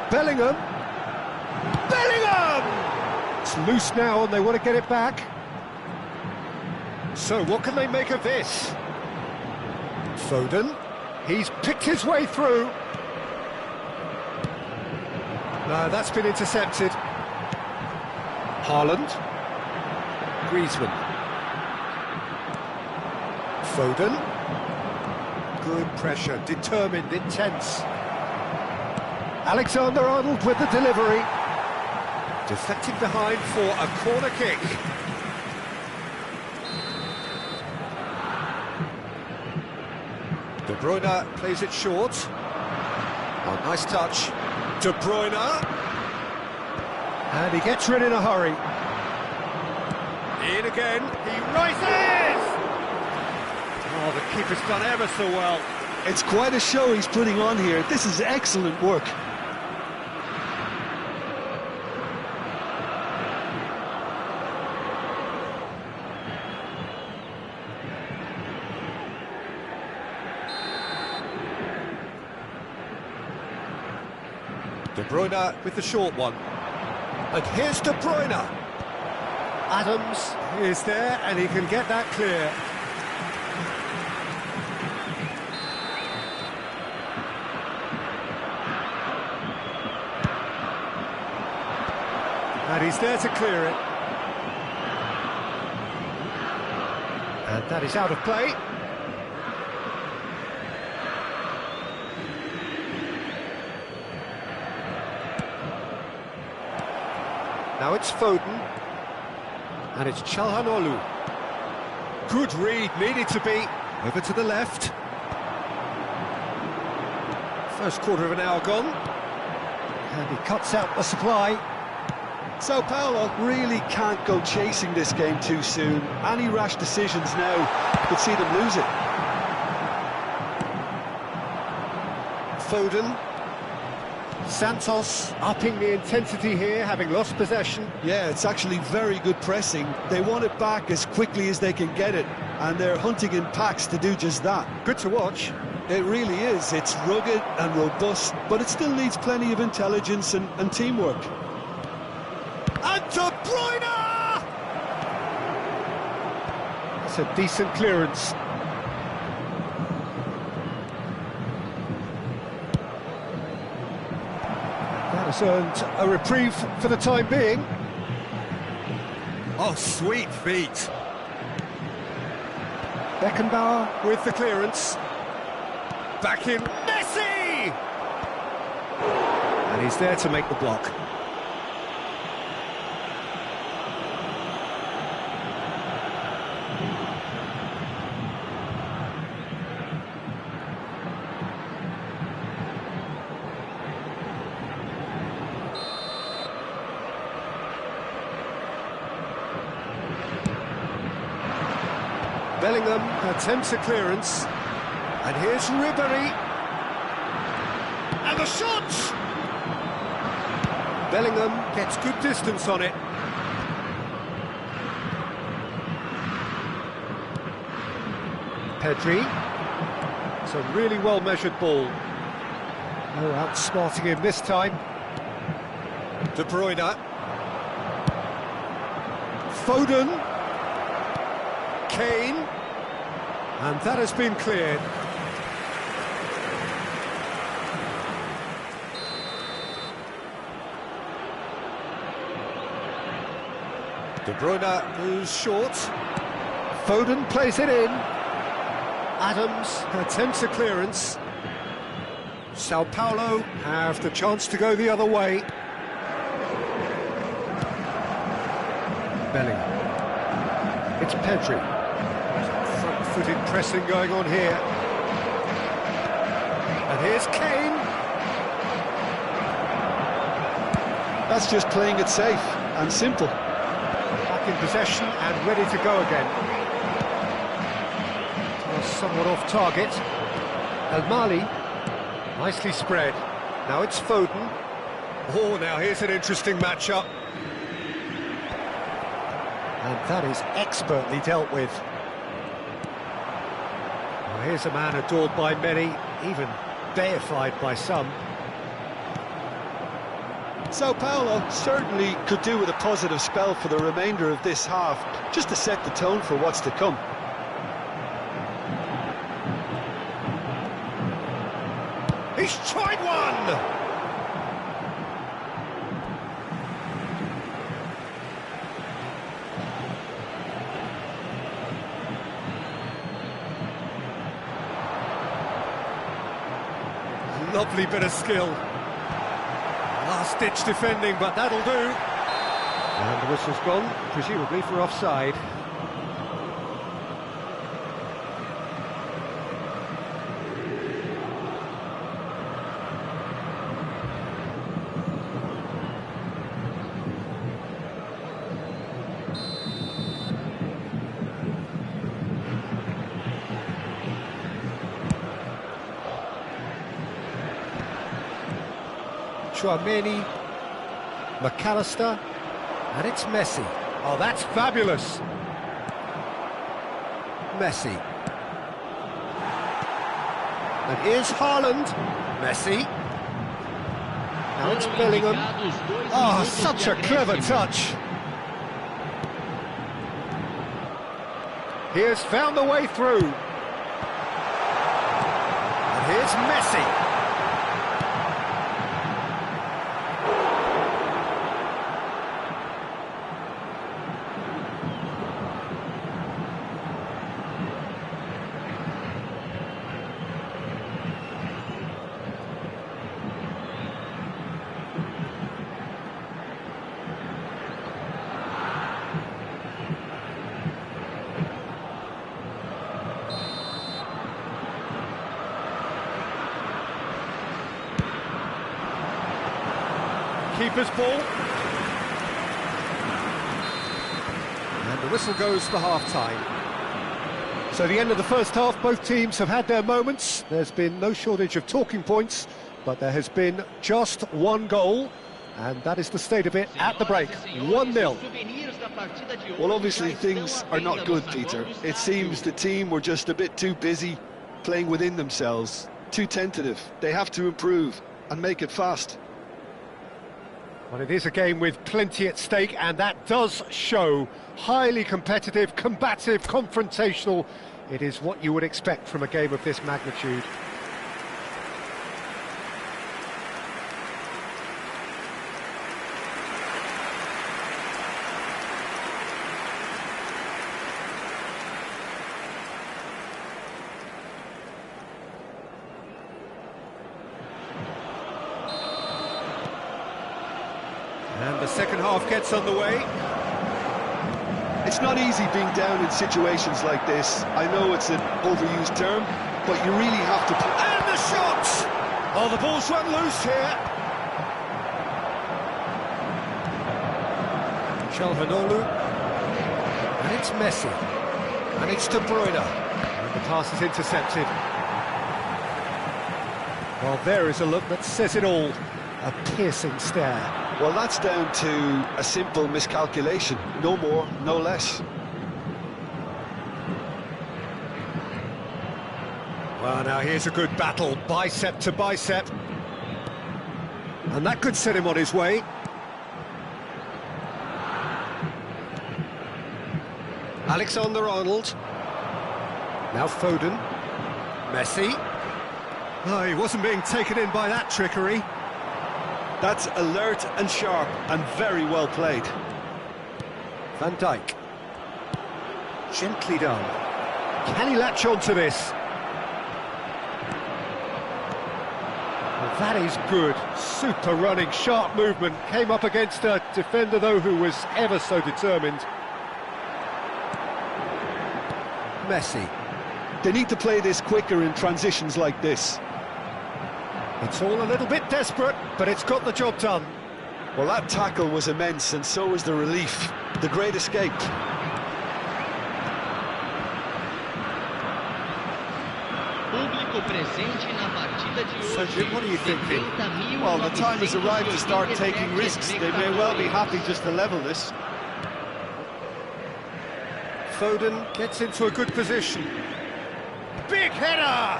Bellingham! Bellingham! It's loose now and they want to get it back. So what can they make of this? Foden, he's picked his way through. No, that's been intercepted. Haaland. Griezmann. Foden. Good pressure, determined, intense. Alexander-Arnold with the delivery. Deflected behind for a corner kick. De Bruyne plays it short. Oh, nice touch. De Bruyne. And he gets rid in a hurry. In again, he rises! Oh, the keeper's done ever so well. It's quite a show he's putting on here. This is excellent work. De Bruyne with the short one. And here's De Bruyne. Adams is there, and he can get that clear. And he's there to clear it. And that is out of play. Now it's Foden. And it's Çalhanoğlu. Good read, needed to be. Over to the left. First quarter of an hour gone. And he cuts out the supply. Sao Paulo really can't go chasing this game too soon. Any rash decisions now could see them lose it. Foden. Santos upping the intensity here, having lost possession. Yeah, it's actually very good pressing. They want it back as quickly as they can get it, and they're hunting in packs to do just that. Good to watch. It really is. It's rugged and robust, but it still needs plenty of intelligence and teamwork. And De Bruyne! That's a decent clearance. That has earned a reprieve for the time being. Oh, sweet feet. Beckenbauer with the clearance. Back in, Messi! And he's there to make the block. Bellingham attempts a clearance, and here's Ribery, and the shot! Bellingham gets good distance on it. Pedri, it's a really well-measured ball. No outsmarting him this time. De Bruyne. Foden. Kane, and that has been cleared. De Bruyne moves short. Foden plays it in. Adams attempts a clearance. Sao Paulo have the chance to go the other way. Bellingham. It's Pedri. Front-footed pressing going on here. And here's Kane. That's just playing it safe and simple. Back in possession and ready to go again. Somewhat off target. El Mali, nicely spread. Now it's Foden. Oh, now here's an interesting matchup. And that is expertly dealt with. Well, here's a man adored by many, even deified by some. Sao Paulo certainly could do with a positive spell for the remainder of this half, just to set the tone for what's to come. He's tried one! Lovely bit of skill. Last-ditch defending, but that'll do. And the whistle's gone, presumably for offside. Tchouaméni, McAllister, and it's Messi. Oh, that's fabulous. Messi. And here's Haaland. Messi. Now it's Bellingham. Oh, such a clever touch. He has found the way through. And here's Messi. Keeper's ball. And the whistle goes for half-time. So the end of the first half, both teams have had their moments. There's been no shortage of talking points, but there has been just one goal, and that is the state of it at the break. 1-0. Well, obviously things are not good, Peter. It seems the team were just a bit too busy playing within themselves, too tentative. They have to improve and make it fast. Well, it is a game with plenty at stake, and that does show. Highly competitive, combative, confrontational. It is what you would expect from a game of this magnitude. And the second half gets underway. It's not easy being down in situations like this. I know it's an overused term, but you really have to... And the shot! Oh, the ball's run loose here. Calhanoglu. And it's Messi. And it's De Bruyne. And the pass is intercepted. Well, there is a look that says it all. A piercing stare. Well, that's down to a simple miscalculation. No more, no less. Well, now here's a good battle, bicep to bicep. And that could set him on his way. Alexander-Arnold. Now Foden. Messi. Oh, he wasn't being taken in by that trickery. That's alert and sharp and very well played. Van Dijk. Gently done. Can he latch on to this? Well, that is good. Super running, sharp movement. Came up against a defender, though, who was ever so determined. Messi. They need to play this quicker in transitions like this. It's all a little bit desperate, but it's got the job done. Well, that tackle was immense, and so was the relief. The great escape. So, Jim, what are you thinking? Well, the time has arrived to start taking risks. They may well be happy just to level this. Foden gets into a good position. Big header!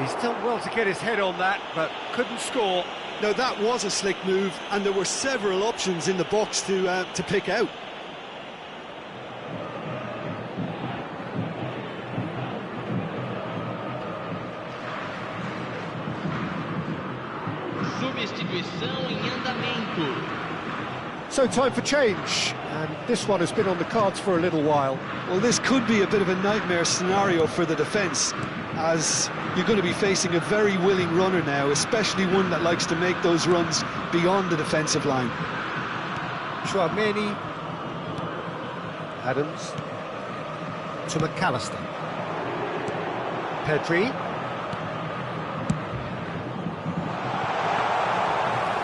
He's done well to get his head on that, but couldn't score. No, that was a slick move, and there were several options in the box to pick out. Substituição em andamento. So time for change, and this one has been on the cards for a little while. Well, this could be a bit of a nightmare scenario for the defence, as you're going to be facing a very willing runner now, especially one that likes to make those runs beyond the defensive line. Chouameni. Adams. To McAllister. Pedri.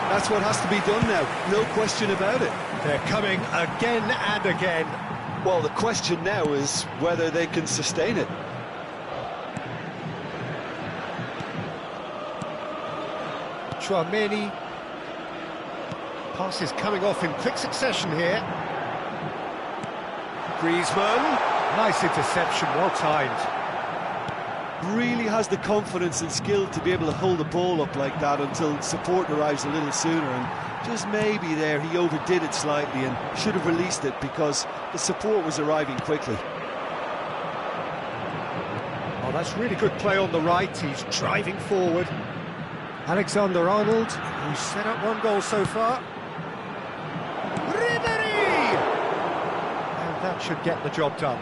That's what has to be done now, no question about it. They're coming again and again. Well, the question now is whether they can sustain it. Chouameni. Passes coming off in quick succession here. Griezmann. Nice interception, well timed. really has the confidence and skill to be able to hold the ball up like that until support arrives a little sooner, and just maybe there he overdid it slightly and should have released it because the support was arriving quickly. Oh, that's really good play on the right. He's driving forward. Alexander-Arnold, who's set up one goal so far. Ribery! And that should get the job done.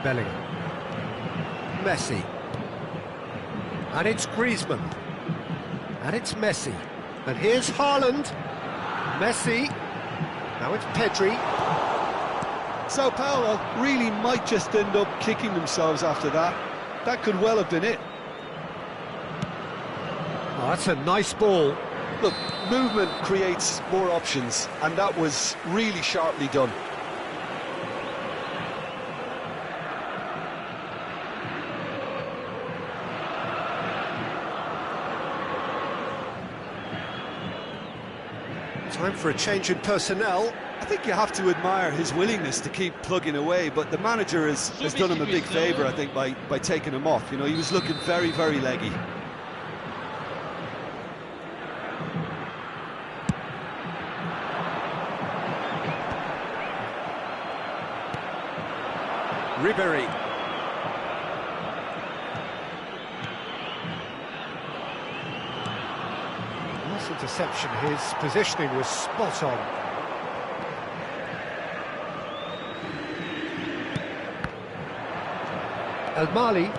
Bellingham. Messi. And it's Griezmann. And it's Messi. And here's Haaland. Messi. Now it's Pedri. Sao Paulo really might just end up kicking themselves after that. That could well have been it. Oh, that's a nice ball. Look, movement creates more options, and that was really sharply done. Time for a change in personnel. I think you have to admire his willingness to keep plugging away, but the manager has done him a big favour, I think, by taking him off. You know, he was looking very, very leggy. Ribery. Nice interception. His positioning was spot on. El Mali.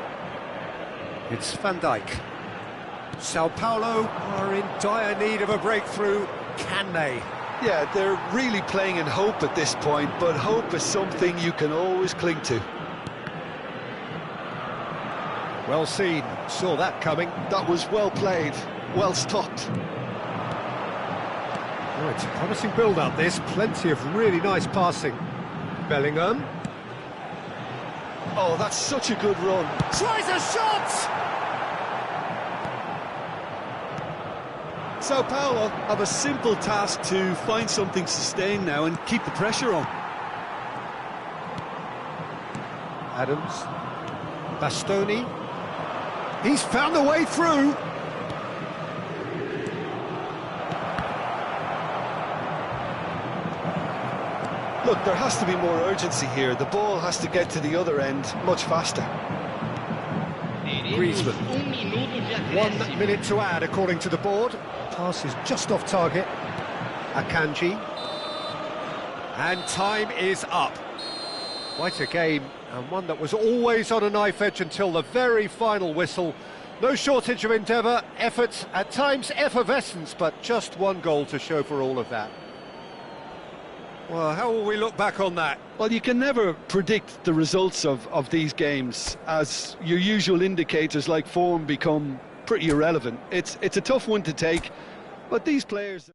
It's Van Dijk. Sao Paulo are in dire need of a breakthrough. Can they? Yeah, they're really playing in hope at this point, but hope is something you can always cling to. Well seen. Saw that coming. That was well played, well stopped. Oh, it's a promising build-up, this. Plenty of really nice passing. Bellingham. Oh, that's such a good run. Tries a shot! Sao Paulo have a simple task to find something sustained now and keep the pressure on. Adams. Bastoni. He's found the way through. Look, there has to be more urgency here. The ball has to get to the other end much faster. Griezmann. 1 minute to add, according to the board. Pass is just off target. Akanji. And time is up. Quite a game, and one that was always on a knife edge until the very final whistle. No shortage of endeavour, effort, at times effervescence, but just one goal to show for all of that. Well, how will we look back on that? Well, you can never predict the results of these games, as your usual indicators like form become pretty irrelevant. It's a tough one to take, but these players...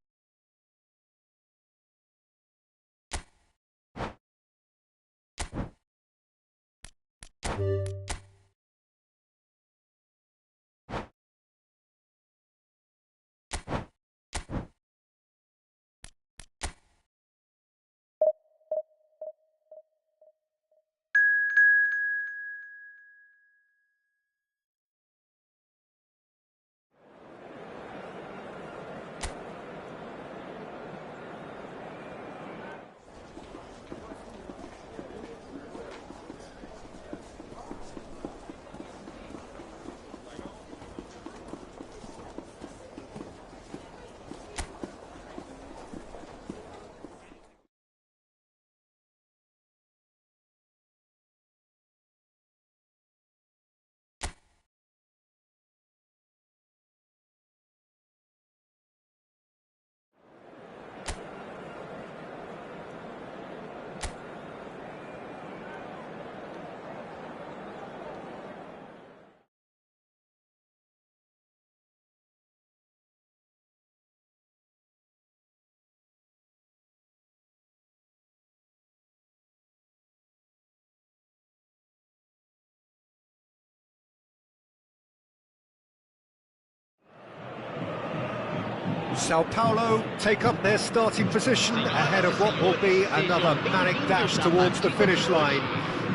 Sao Paulo take up their starting position ahead of what will be another manic dash towards the finish line.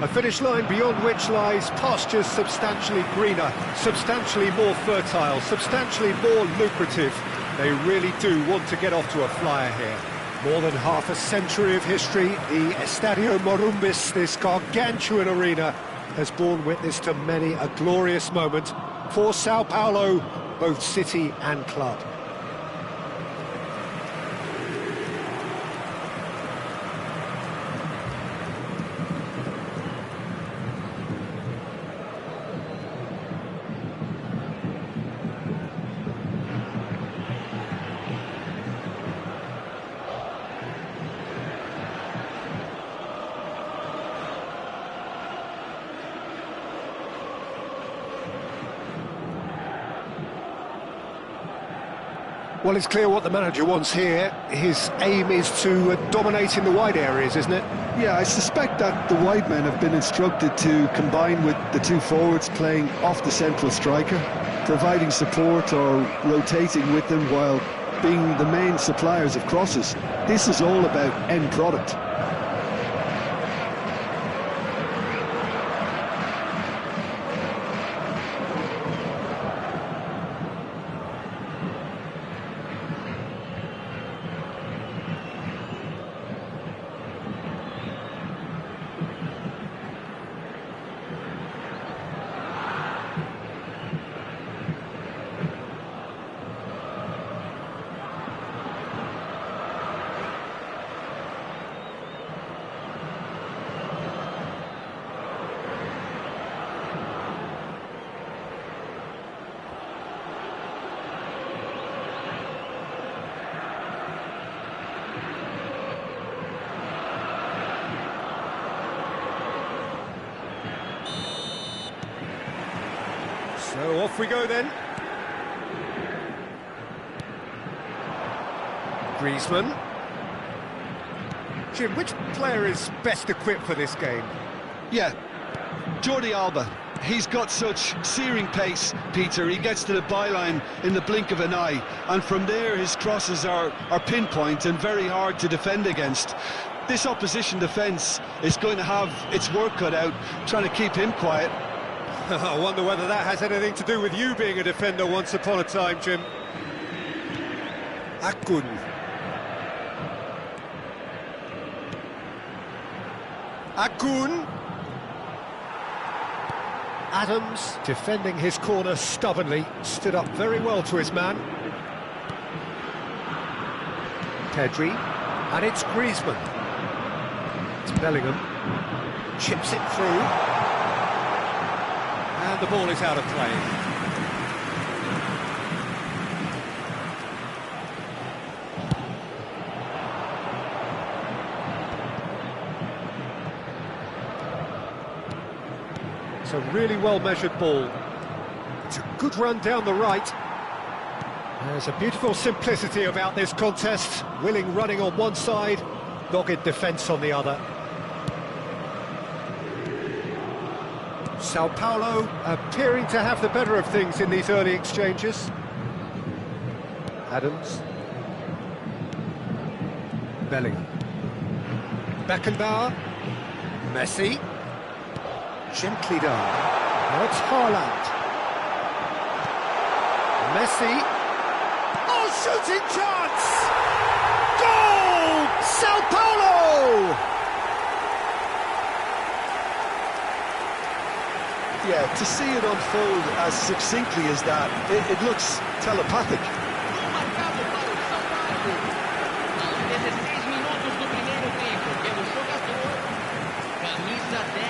A finish line beyond which lies pastures substantially greener, substantially more fertile, substantially more lucrative. They really do want to get off to a flyer here. More than half a century of history, the Estadio Morumbis, this gargantuan arena, has borne witness to many a glorious moment for Sao Paulo, both city and club. Well, it's clear what the manager wants here. His aim is to dominate in the wide areas, isn't it? Yeah, I suspect that the wide men have been instructed to combine with the two forwards playing off the central striker, providing support or rotating with them while being the main suppliers of crosses. This is all about end product. So off we go then. Griezmann. Jim, which player is best equipped for this game? Yeah, Jordi Alba. He's got such searing pace, Peter. He gets to the byline in the blink of an eye, and from there his crosses are pinpoint and very hard to defend against. This opposition defence is going to have its work cut out trying to keep him quiet. I wonder whether that has anything to do with you being a defender once upon a time, Jim. Akun. Akun. Adams, defending his corner stubbornly, stood up very well to his man. Pedri, and it's Griezmann. It's Bellingham. Chips it through. And the ball is out of play. It's a really well-measured ball. It's a good run down the right. There's a beautiful simplicity about this contest. Willing running on one side, dogged defence on the other. Sao Paulo appearing to have the better of things in these early exchanges. Adams. Bellingham. Beckenbauer. Messi. Gently done. Now it's Haaland. Messi. Oh, shooting chance! Goal! Sao Paulo! Yeah, to see it unfold as succinctly as that, it looks telepathic. Gol marcado para o Solitário. Aos 16 minutos do primeiro tempo, pelo jogador, camisa 10.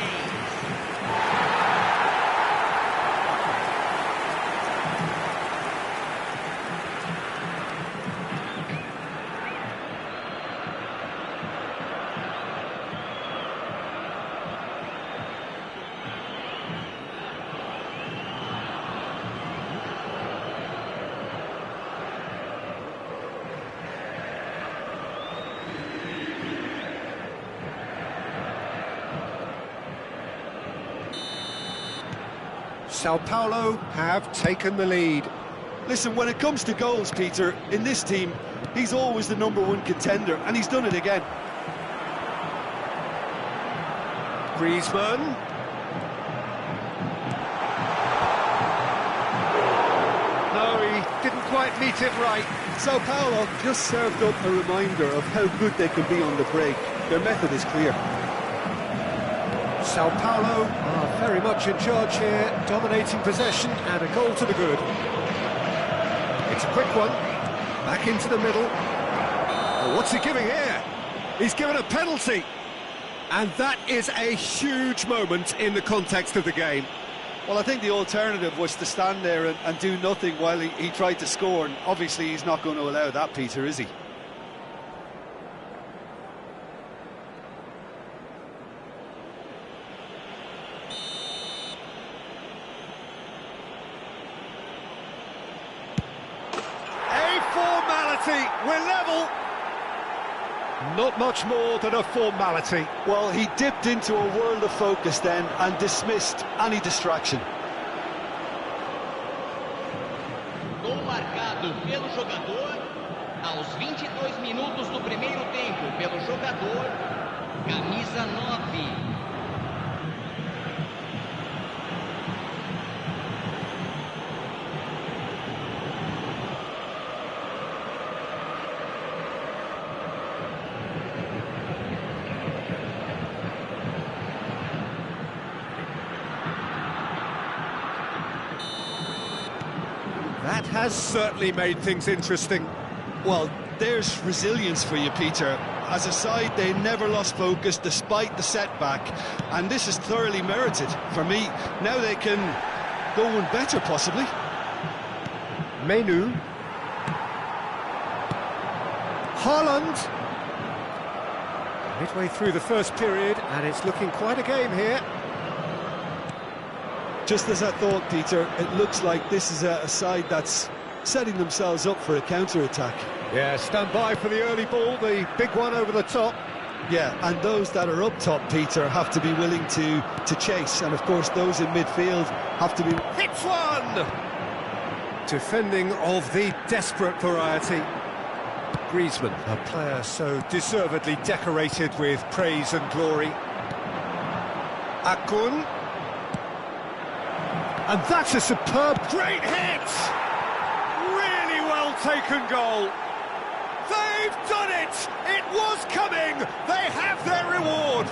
Sao Paulo have taken the lead. Listen, when it comes to goals, Peter, in this team, he's always the #1 contender, and he's done it again. Griezmann. No, he didn't quite meet it right. Sao Paulo just served up a reminder of how good they can be on the break. Their method is clear. Sao Paulo are very much in charge here, dominating possession and a goal to the good. It's a quick one, back into the middle. Oh, what's he giving here? He's given a penalty. And that is a huge moment in the context of the game. Well, I think the alternative was to stand there and do nothing while he tried to score, and obviously he's not going to allow that, Peter, is he? A formality, we're level. Not much more than a formality. Well, he dipped into a world of focus then and dismissed any distraction. Gol marcado pelo jogador aos 22 minutos do primeiro tempo pelo jogador, camisa 9. That has certainly made things interesting. Well, there's resilience for you, Peter. As a side, they never lost focus despite the setback, and this is thoroughly merited. For me, now they can go one better, possibly. Menu. Haaland. Midway through the first period, and it's looking quite a game here. Just as I thought, Peter, it looks like this is a side that's setting themselves up for a counter-attack. Yeah, stand by for the early ball, the big one over the top. Yeah, and those that are up top, Peter, have to be willing to chase, and of course those in midfield have to be... Hits one! Defending of the desperate variety. Griezmann, a player so deservedly decorated with praise and glory. Akun. And that's a superb, great hit! Really well taken goal. They've done it! It was coming! They have their reward!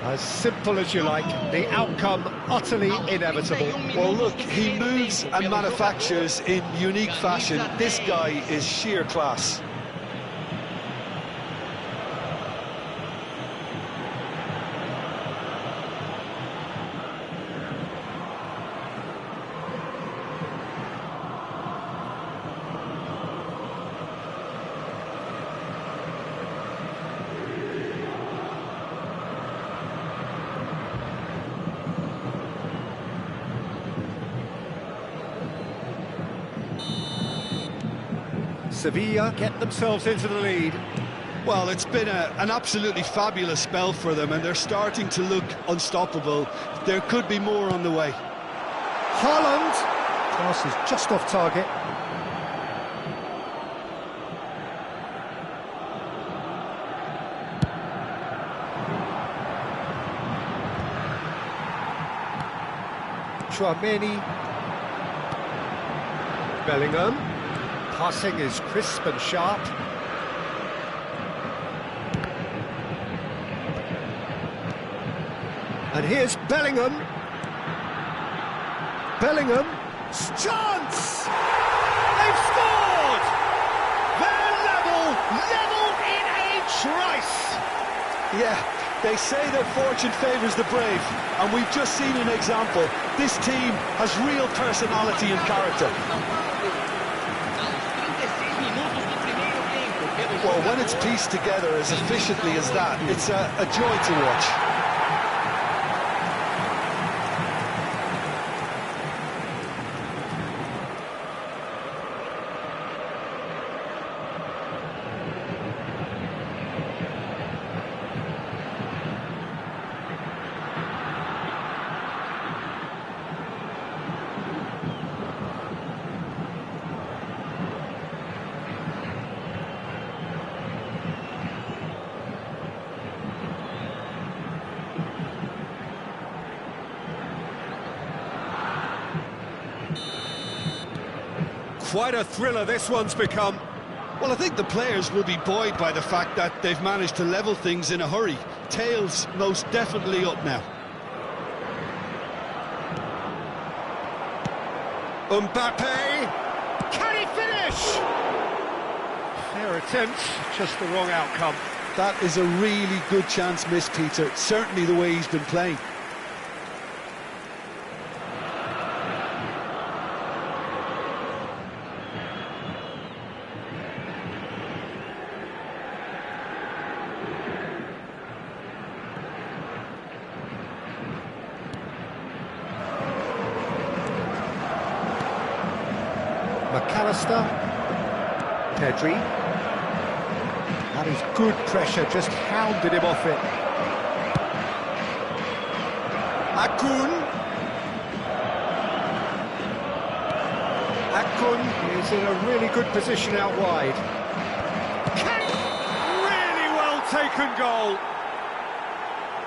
As simple as you like, the outcome utterly inevitable. Well, look, he moves and manufactures in unique fashion. This guy is sheer class. Sevilla get themselves into the lead. Well, it's been an absolutely fabulous spell for them, and they're starting to look unstoppable. There could be more on the way. Haaland! Pass is just off target. Chouameni. Bellingham. Passing is crisp and sharp. And here's Bellingham. Bellingham. Chance! They've scored! They're level in a trice! Yeah, they say that fortune favours the brave, and we've just seen an example. This team has real personality and character. Well, when it's pieced together as efficiently as that, it's a joy to watch. quite a thriller this one's become. Well, I think the players will be buoyed by the fact that they've managed to level things in a hurry. Tails most definitely up now. Mbappe! Can he finish? Fair attempt, just the wrong outcome. That is a really good chance missed, Peter. Certainly the way he's been playing. McAllister, Pedri, that is good pressure, just hounded him off it. Akun is in a really good position out wide. Really well taken goal.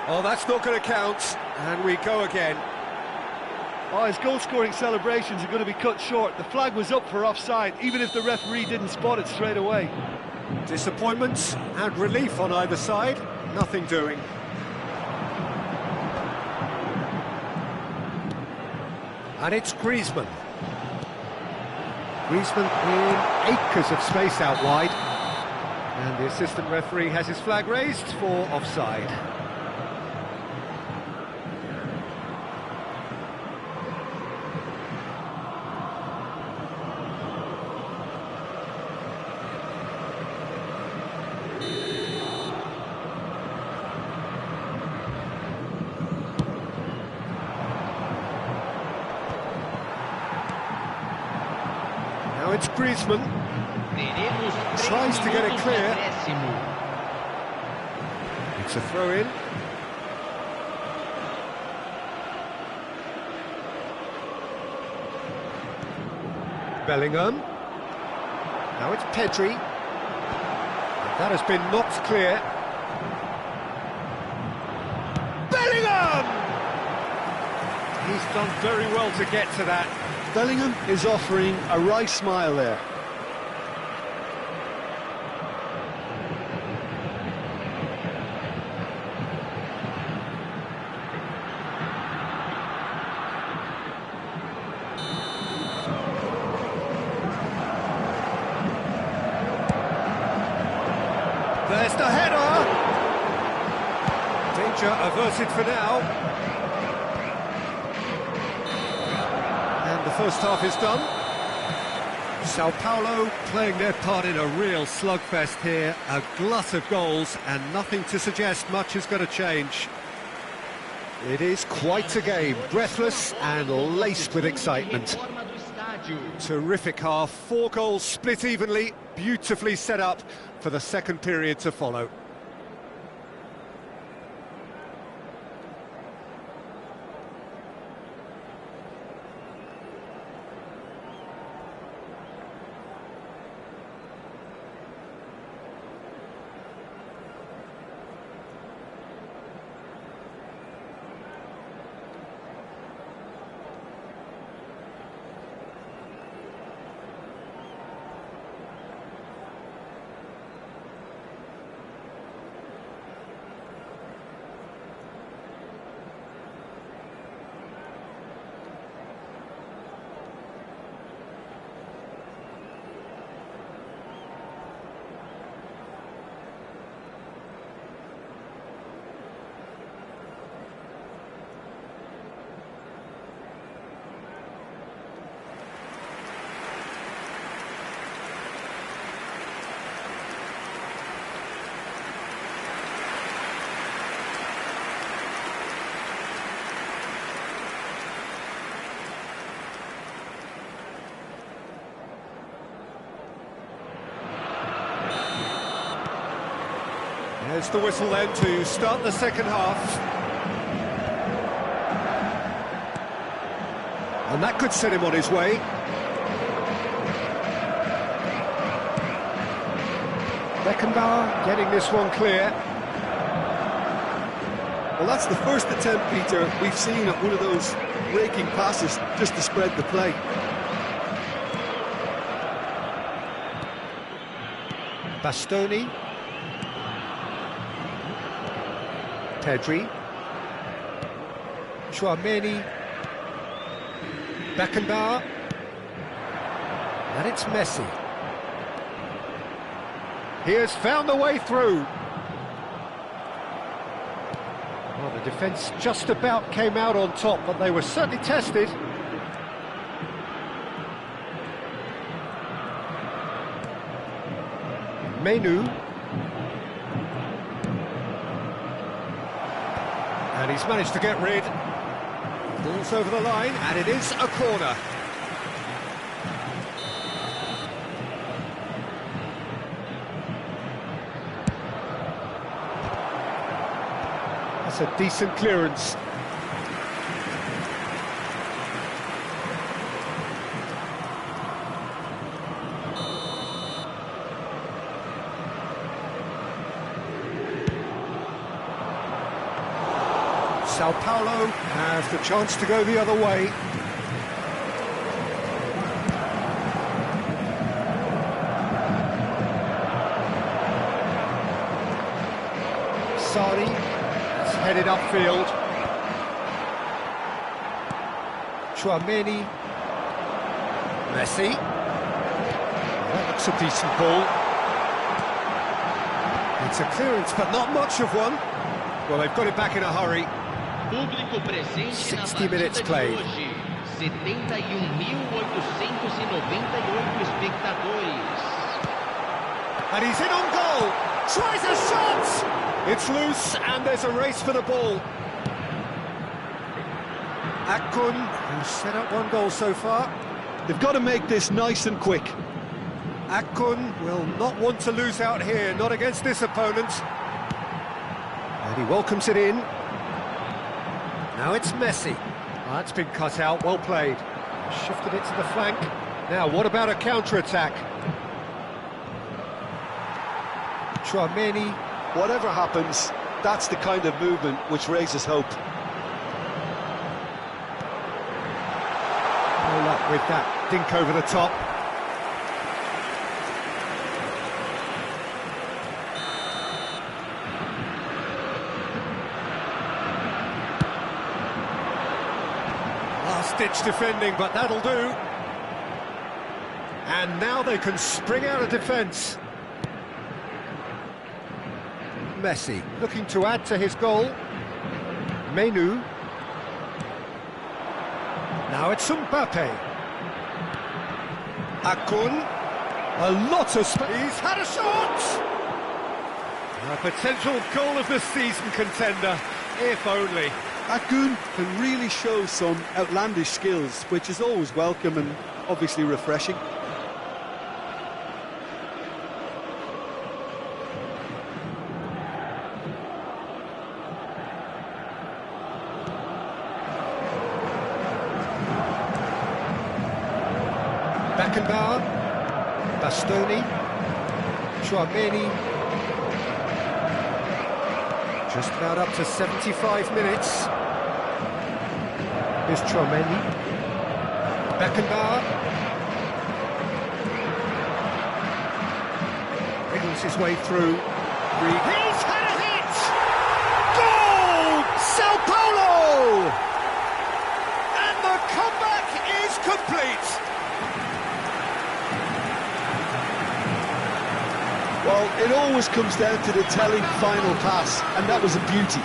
Oh, that's not going to count, and we go again. Oh, his goal-scoring celebrations are going to be cut short. The flag was up for offside, even if the referee didn't spot it straight away. Disappointments and relief on either side, nothing doing. And it's Griezmann. Griezmann in acres of space out wide. And the assistant referee has his flag raised for offside. Now it's Griezmann. Tries to get it clear. It's a throw-in. Bellingham. Now it's Pedri. That has been knocked clear. Bellingham! He's done very well to get to that. Bellingham is offering a right smile there. There's the header! Danger averted for now. And the first half is done. Sao Paulo playing their part in a real slugfest here. A glut of goals and nothing to suggest much is going to change. It is quite a game, breathless and laced with excitement. Terrific half, 4 goals split evenly, beautifully set up for the second period to follow. There's the whistle then to start the second half. And that could set him on his way. Beckenbauer getting this one clear. Well, that's the first attempt, Peter, we've seen at one of those raking passes just to spread the play. Bastoni. Pedri. Chouameni. Beckenbauer. And it's Messi. He has found the way through. Well, the defence just about came out on top, but they were certainly tested. Menu. And he's managed to get rid. Ball's over the line, and it is a corner. That's a decent clearance. Sao Paulo has the chance to go the other way. Sarri is headed upfield. Chouameni. Messi. That looks a decent ball. It's a clearance, but not much of one. Well, they've got it back in a hurry. Público presente 60 minutes played. 71.898 espectadores. And he's in on goal. Tries a shot. It's loose, and there's a race for the ball. Akun, who's set up one goal so far. They've got to make this nice and quick. Akun will not want to lose out here, not against this opponent. And he welcomes it in. Now it's Messi. That's been cut out, well played. Shifted it to the flank. Now, what about a counter-attack? Chouameni. Whatever happens, that's the kind of movement which raises hope. No luck with that dink over the top. Last-ditch defending, but that'll do. And now they can spring out of defence. Messi looking to add to his goal. Menu. Now it's Mbappe. Akun. A lot of space. He's had a shot! A potential goal of the season contender, if only. Akun can really show some outlandish skills, which is always welcome and obviously refreshing. Beckenbauer, Bastoni, Chouameni. Just about up to 75 minutes. Here's Chouameni. Beckenbauer. Wriggles his way through. He's had a hit! Goal! Sao Paulo! And the comeback is complete. Well, it always comes down to the telling final pass, and that was a beauty.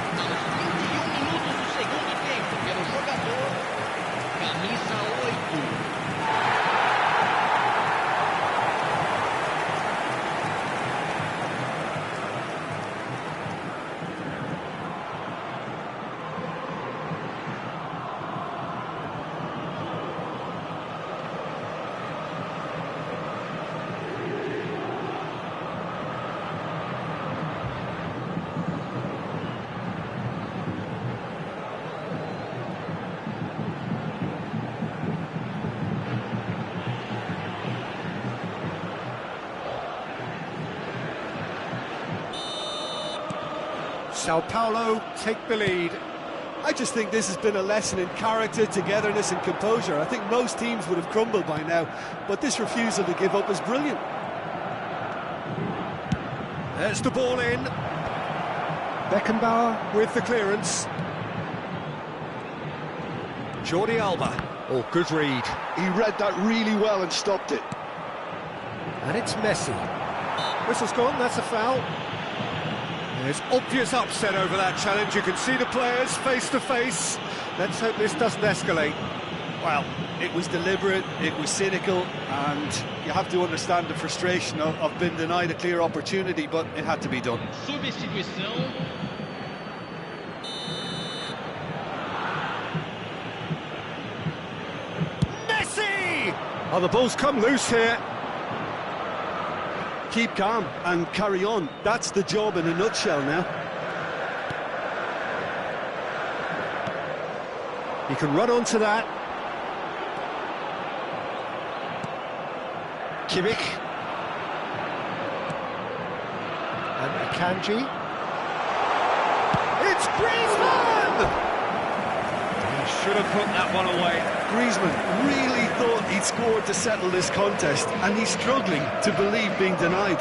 Sao Paulo take the lead. I just think this has been a lesson in character, togetherness and composure. I think most teams would have crumbled by now, but this refusal to give up is brilliant. There's the ball in. Beckenbauer with the clearance. Jordi Alba. Oh, good read. He read that really well and stopped it. And it's Messi. Whistle's gone, that's a foul. There's obvious upset over that challenge. You can see the players face to face. Let's hope this doesn't escalate. Well, it was deliberate, it was cynical, and you have to understand the frustration of being denied a clear opportunity, but it had to be done. Substituição. Messi! Oh, the ball's come loose here. Keep calm and carry on. That's the job in a nutshell now. He can run onto that. Kimmich. And Akanji. It's Griezmann! He should have put that one away. Griezmann really thought he'd scored to settle this contest, and he's struggling to believe being denied.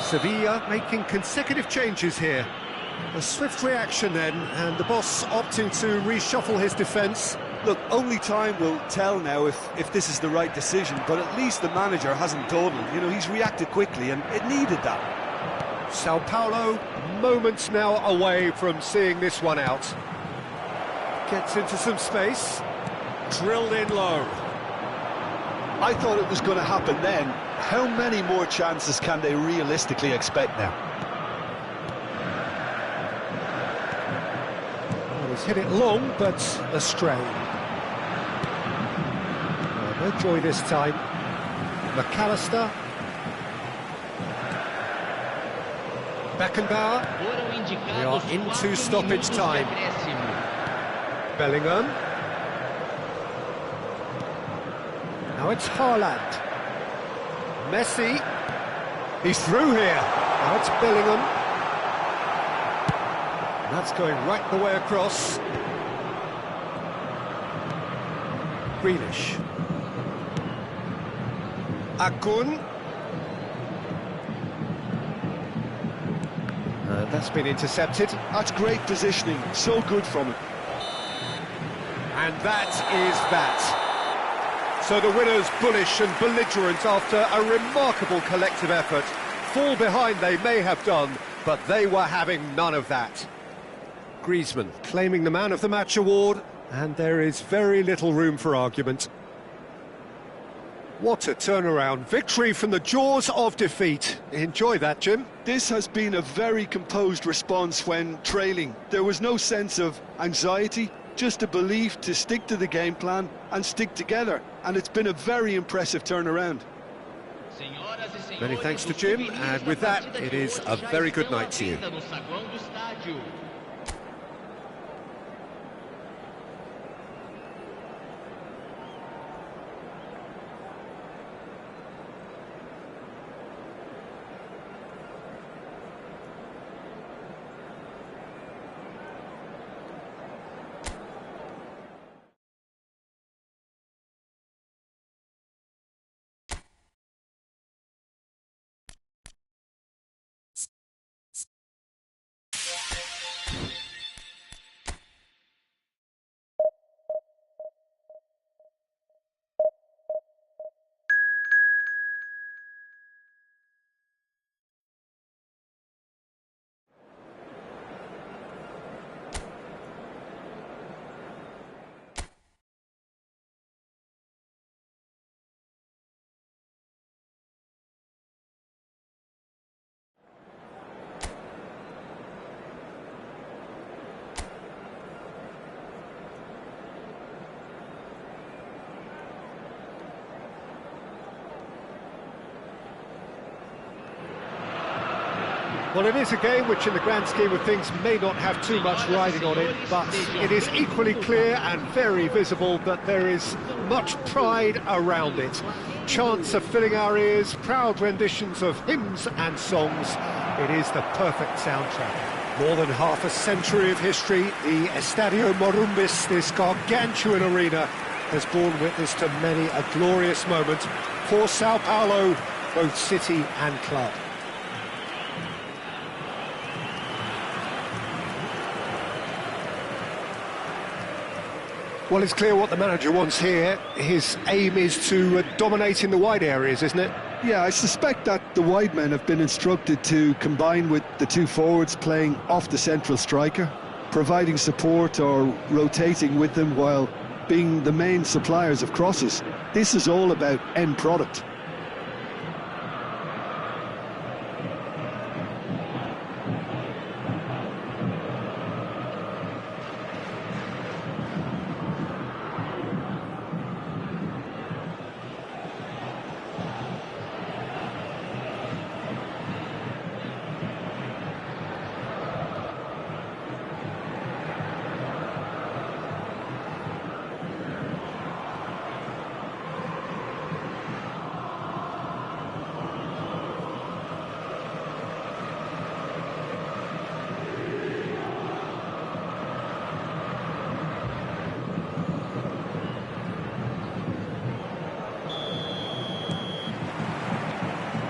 Sevilla making consecutive changes here. A swift reaction then, and the boss opting to reshuffle his defence. Look, only time will tell now if this is the right decision, but at least the manager hasn't dawdled. You know, he's reacted quickly, and it needed that. Sao Paulo, moments now away from seeing this one out. Gets into some space. Drilled in low. I thought it was going to happen then. How many more chances can they realistically expect now? Well, he's hit it long, but astray. No joy this time. McAllister. Beckenbauer. We are into stoppage time. Bellingham. Now it's Haaland. Messi. He's through here. Now it's Bellingham. That's going right the way across. Grealish. Akun. That's been intercepted. That's great positioning. So good from him. And that is that. So the winners bullish and belligerent after a remarkable collective effort. Fall behind they may have done, but they were having none of that. Griezmann claiming the Man of the Match award, and there is very little room for argument. What a turnaround. Victory from the jaws of defeat. Enjoy that, Jim. This has been a very composed response when trailing. There was no sense of anxiety, just a belief to stick to the game plan and stick together. And it's been a very impressive turnaround. Many thanks to Jim, and with that, it is a very good night to you. Well, it is a game which in the grand scheme of things may not have too much riding on it, but it is equally clear and very visible that there is much pride around it. Chants are filling our ears, proud renditions of hymns and songs. It is the perfect soundtrack. More than half a century of history, the Estadio Morumbis, this gargantuan arena, has borne witness to many a glorious moment for Sao Paulo, both city and club. Well, it's clear what the manager wants here. His aim is to dominate in the wide areas, isn't it? Yeah, I suspect that the wide men have been instructed to combine with the two forwards playing off the central striker, providing support or rotating with them while being the main suppliers of crosses. This is all about end product.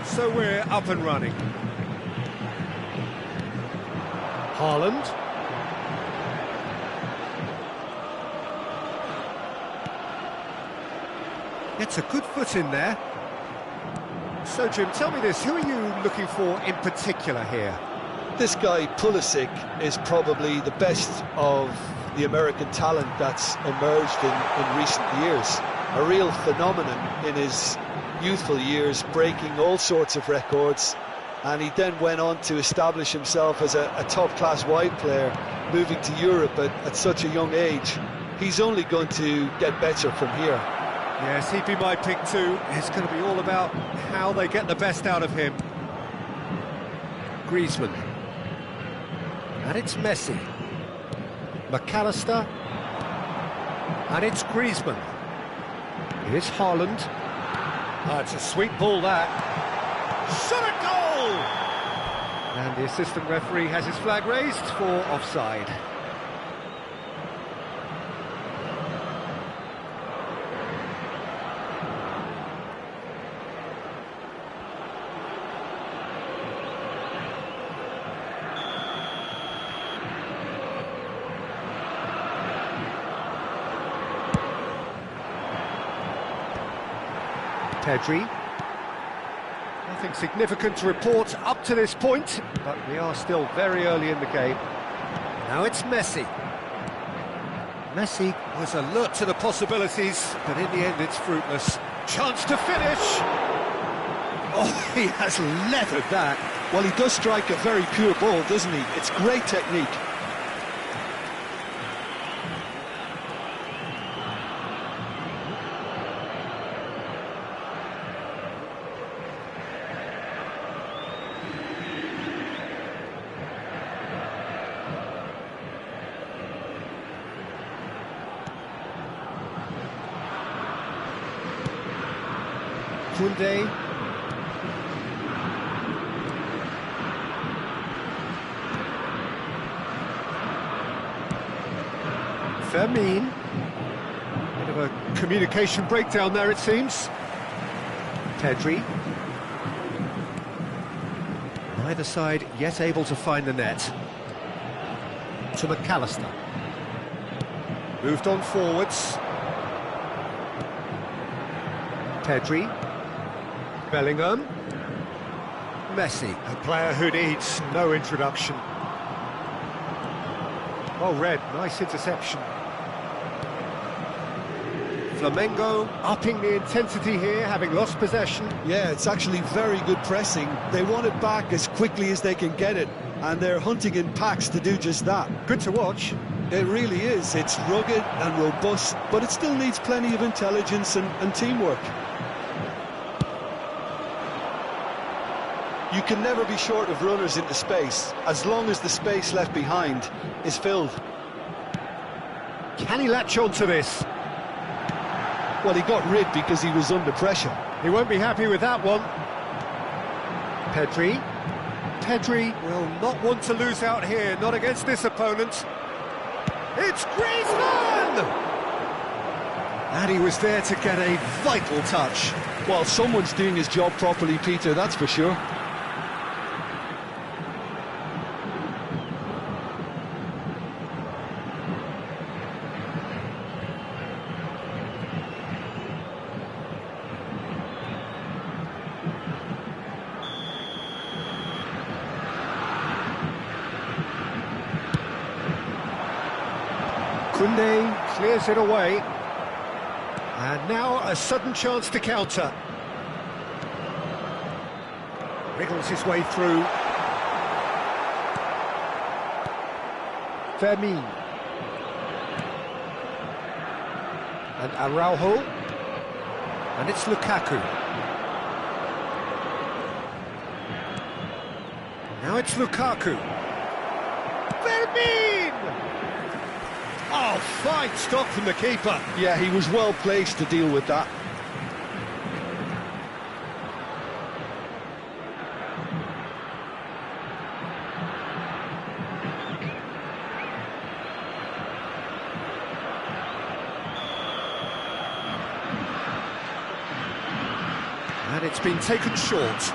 So we're up and running. Haaland. Gets a good foot in there. So, Jim, tell me this, who are you looking for in particular here? This guy, Pulisic, is probably the best of the American talent that's emerged in recent years. A real phenomenon in his youthful years, breaking all sorts of records, and he then went on to establish himself as a top-class wide player, moving to Europe at such a young age. He's only going to get better from here. Yes, he'd be my pick too. It's going to be all about how they get the best out of him. Griezmann. And it's Messi. McAllister. And it's Griezmann. Here's Haaland. Oh, it's a sweet ball, that. Shot at goal! And the assistant referee has his flag raised for offside. Pedri. Nothing significant to report up to this point, but we are still very early in the game. Now it's Messi. Messi was alert to the possibilities, but in the end it's fruitless. Chance to finish! Oh, he has leathered that. Well, he does strike a very pure ball, doesn't he? It's great technique. Koundé. Fermin. Bit of a communication breakdown there, it seems. Pedri. Neither side yet able to find the net. To McAllister. Moved on forwards. Pedri. Bellingham. Messi, a player who needs no introduction. Well read, nice interception. Flamengo upping the intensity here, having lost possession. Yeah, it's actually very good pressing. They want it back as quickly as they can get it, and they're hunting in packs to do just that. Good to watch. It really is. It's rugged and robust, but it still needs plenty of intelligence and teamwork. You can never be short of runners into space, as long as the space left behind is filled. Can he latch on to this? Well, he got rid because he was under pressure. He won't be happy with that one. Pedri. Pedri will not want to lose out here, not against this opponent. It's Griezmann! And he was there to get a vital touch. Well, someone's doing his job properly, Peter, that's for sure. Koundé clears it away. And now a sudden chance to counter. Wriggles his way through. Fermin. And Araujo. And it's Lukaku. Now it's Lukaku. Fermin! Oh, fine stop from the keeper. Yeah, he was well placed to deal with that. And it's been taken short.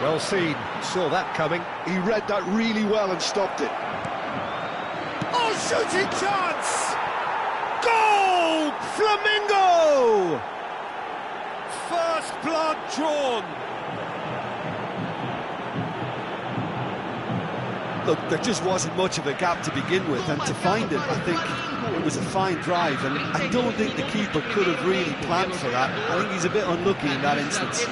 Well seen, saw that coming. He read that really well and stopped it. Oh, shooting chance! Goal! Flamingo! First blood drawn. Look, there just wasn't much of a gap to begin with, and to find it, I think it was a fine drive, and I don't think the keeper could have really planned for that. I think he's a bit unlucky in that instance.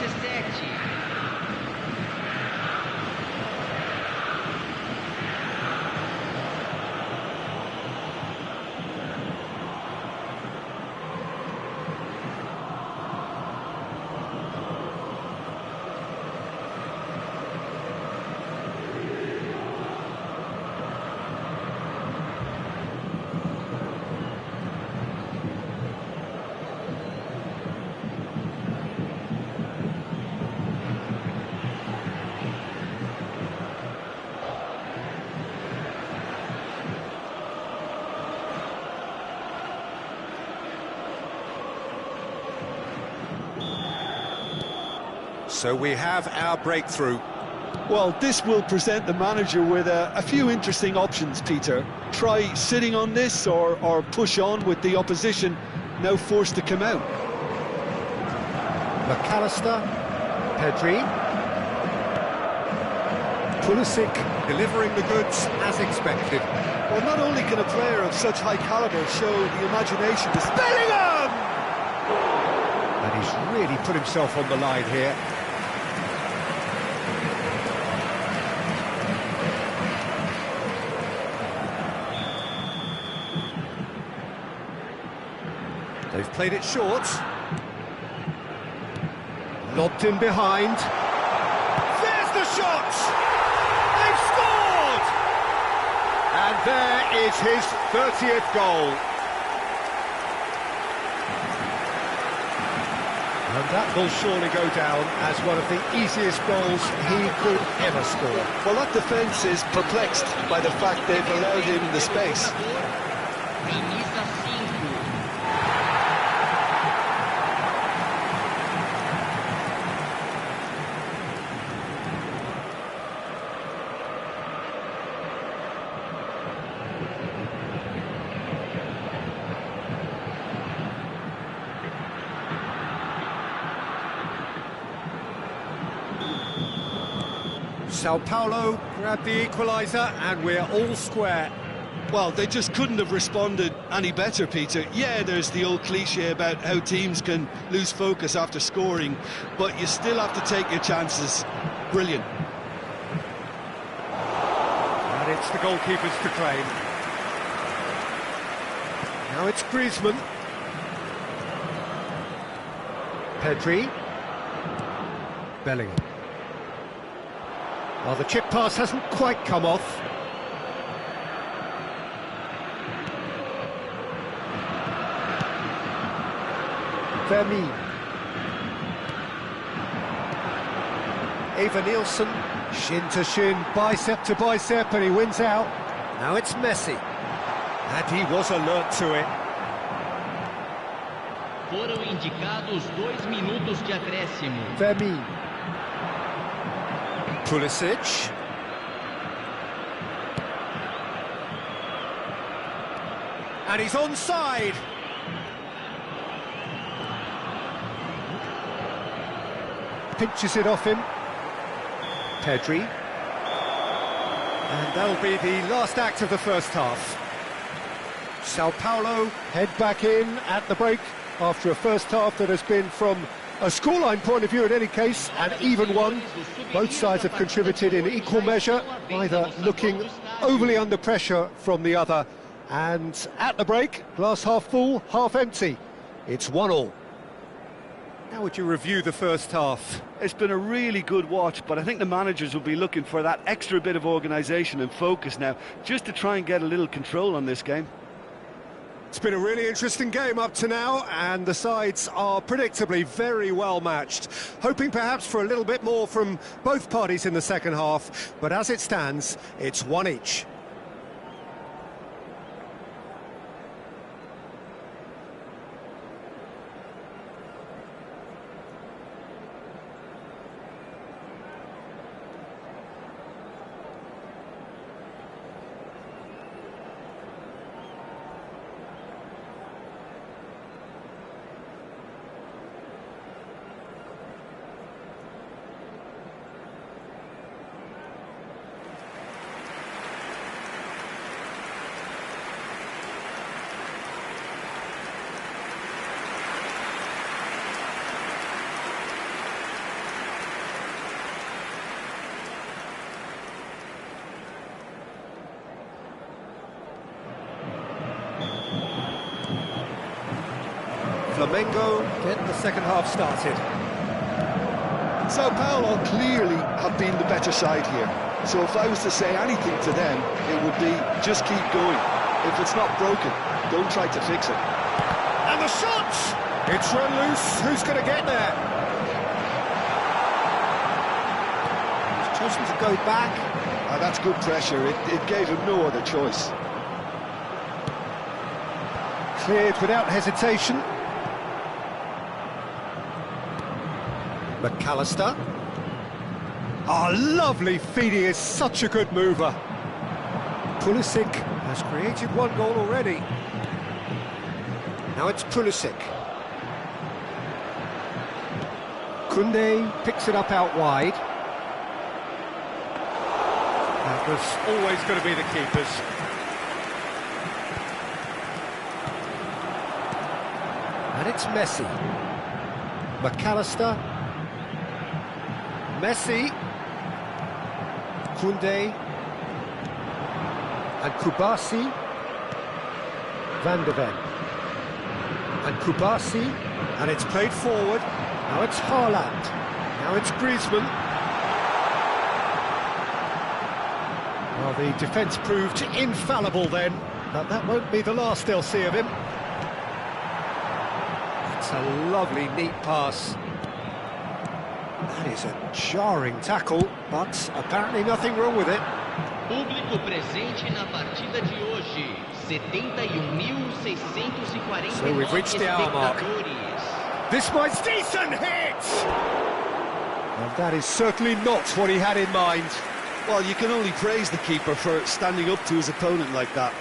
So we have our breakthrough. Well, this will present the manager with a few interesting options, Peter. Try sitting on this or push on with the opposition now forced to come out. McAllister, Pedri, Pulisic delivering the goods as expected. Well, not only can a player of such high calibre show the imagination to Bellingham! And he's really put himself on the line here. They've played it short. Lobbed in behind. There's the shot! They've scored! And there is his 30th goal. And that will surely go down as one of the easiest goals he could ever score. Well, that defence is perplexed by the fact they've allowed him the space. Sao Paulo grabbed the equaliser and we're all square. Well, they just couldn't have responded any better, Peter. Yeah, there's the old cliche about how teams can lose focus after scoring, but you still have to take your chances. Brilliant. And it's the goalkeeper's to claim. Now it's Griezmann. Pedri. Bellingham. Well, the chip pass hasn't quite come off. Fermin. Eva Nielsen, shin to shin, bicep to bicep, and he wins out. Now it's Messi. And he was alert to it. Foram indicados 2 minutos de acréscimo. Vermin. Pulisic. And he's onside. Pinches it off him. Pedri. And that'll be the last act of the first half. Sao Paulo head back in at the break after a first half that has been, from a scoreline point of view in any case, an even one. Both sides have contributed in equal measure, neither looking overly under pressure from the other. And at the break, glass half full, half empty. It's 1-1. How would you review the first half? It's been a really good watch, but I think the managers will be looking for that extra bit of organisation and focus now, just to try and get a little control on this game. It's been a really interesting game up to now, and the sides are predictably very well matched. Hoping perhaps for a little bit more from both parties in the second half, but as it stands, it's one each. Flamengo getting the second half started. Sao Paulo clearly have been the better side here. So if I was to say anything to them, it would be just keep going. If it's not broken, don't try to fix it. And the shot! It's run loose. Who's going to get there? He's chosen to go back. That's good pressure. It gave him no other choice. Cleared without hesitation. McAllister. Oh, lovely feed. He is such a good mover. Pulisic has created one goal already. Now it's Pulisic. Koundé picks it up out wide. That was always going to be the keepers. And it's Messi. McAllister. Messi, Koundé, and Kubasi, Van de Ven, and Kubasi, and it's played forward. Now it's Haaland, now it's Griezmann. Well, the defence proved infallible then, but that won't be the last they'll see of him. It's a lovely, neat pass. That is a jarring tackle, but apparently nothing wrong with it. Público presente na partida de hoje, 71.649 So we've reached the hour mark. This might decent hit! And that is certainly not what he had in mind. Well, you can only praise the keeper for standing up to his opponent like that.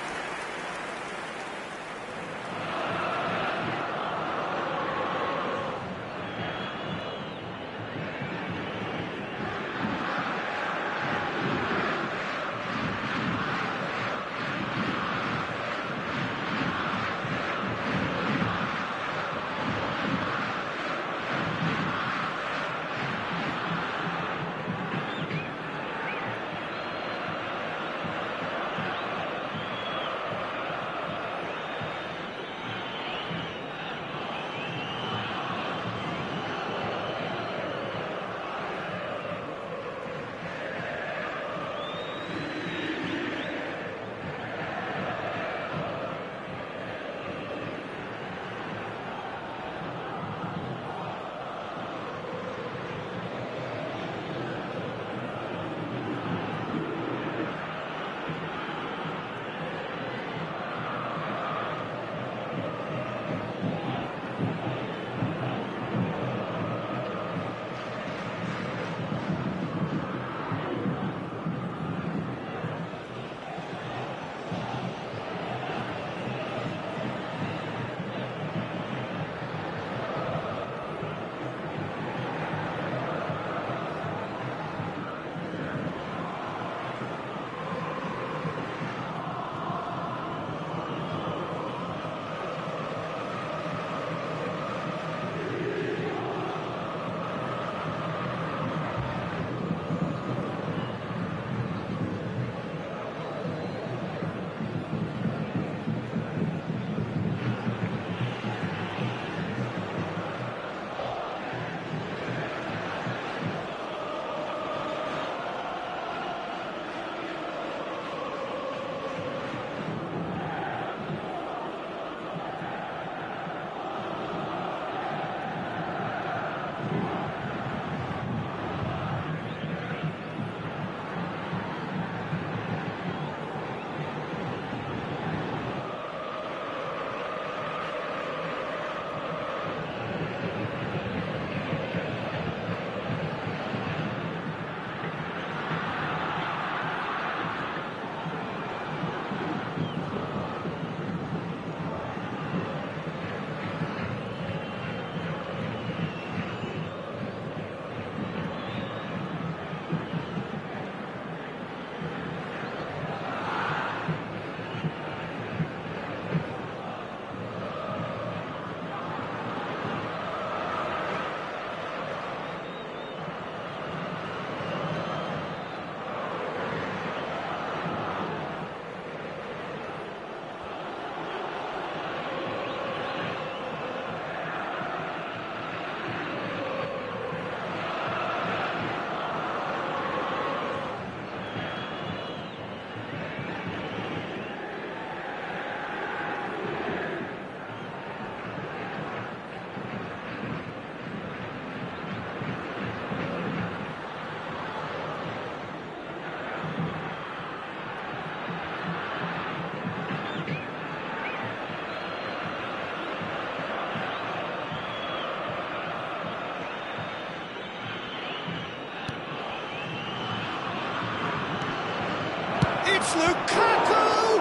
It's Lukaku!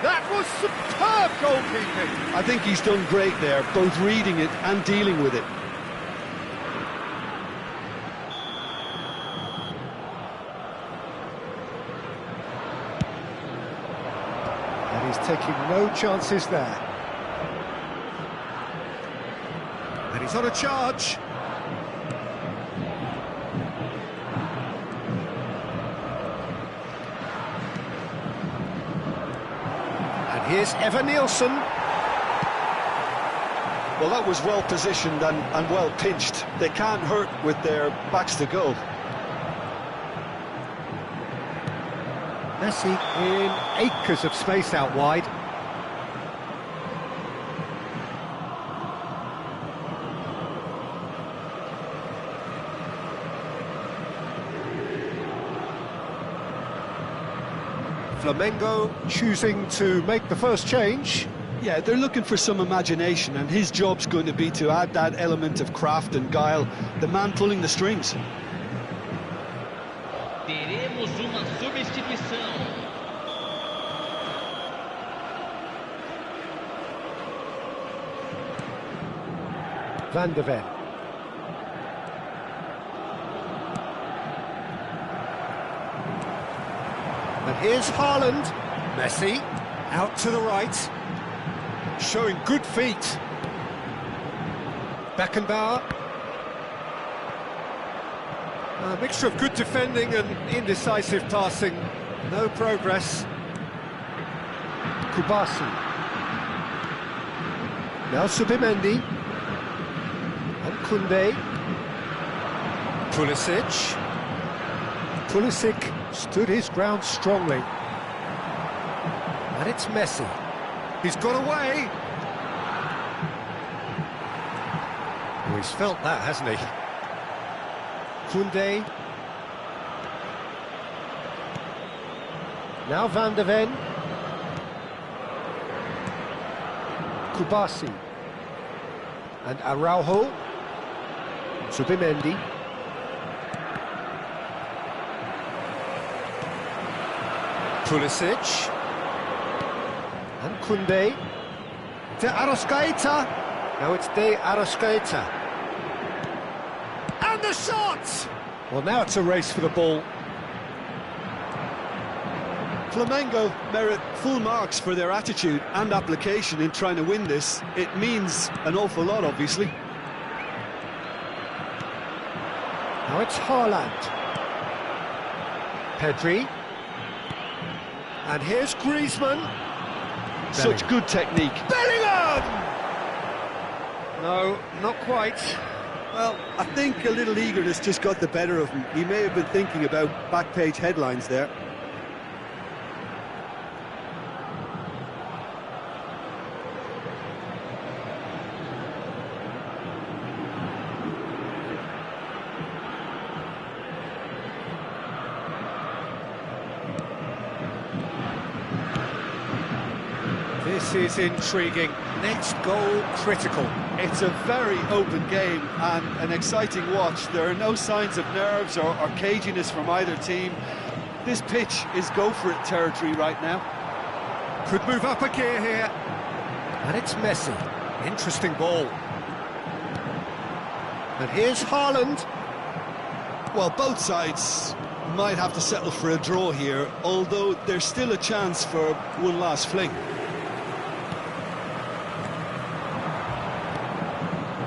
That was superb goalkeeping. I think he's done great there, both reading it and dealing with it. And he's taking no chances there. And he's on a charge. And here's Evan Nielsen. Well, that was well positioned and well pinched. They can't hurt with their backs to goal. Messi in acres of space out wide. Flamengo choosing to make the first change. Yeah, they're looking for some imagination, and his job's going to be to add that element of craft and guile, the man pulling the strings. Teremos uma substituição. Van de Ven. And here's Haaland. Messi out to the right, showing good feet. Beckenbauer. A mixture of good defending and indecisive passing. No progress. Kubasi. Now Subimendi. And Koundé. Pulisic. Pulisic stood his ground strongly. And it's Messi. He's got away. Oh, he's felt that, hasn't he? Koundé. Now Van de Ven. Kubasi. And Araujo. Subimendi. Pulisic. And Koundé. De Arrascaeta. Now it's De Arrascaeta. And the shot! Well, now it's a race for the ball. Flamengo merit full marks for their attitude and application in trying to win this. It means an awful lot, obviously. Now it's Haaland. Pedri. And here's Griezmann. Such good technique. Bellingham! No, not quite. Well, I think a little eagerness just got the better of him. He may have been thinking about back-page headlines there. This is intriguing. Next goal critical. It's a very open game and an exciting watch. There are no signs of nerves or caginess from either team. This pitch is go-for-it territory right now. Could move up a gear here. And it's Messi. Interesting ball. And here's Haaland. Well, both sides might have to settle for a draw here, although there's still a chance for one last fling.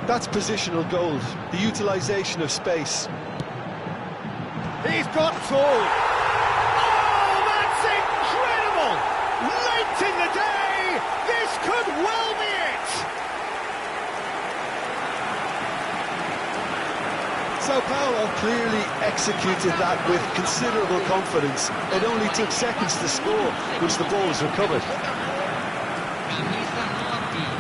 That's positional gold, the utilisation of space. He's got through. Oh, that's incredible! Late in the day, this could well be it! Sao Paulo clearly executed that with considerable confidence. It only took seconds to score once the ball was recovered. Camisa 9.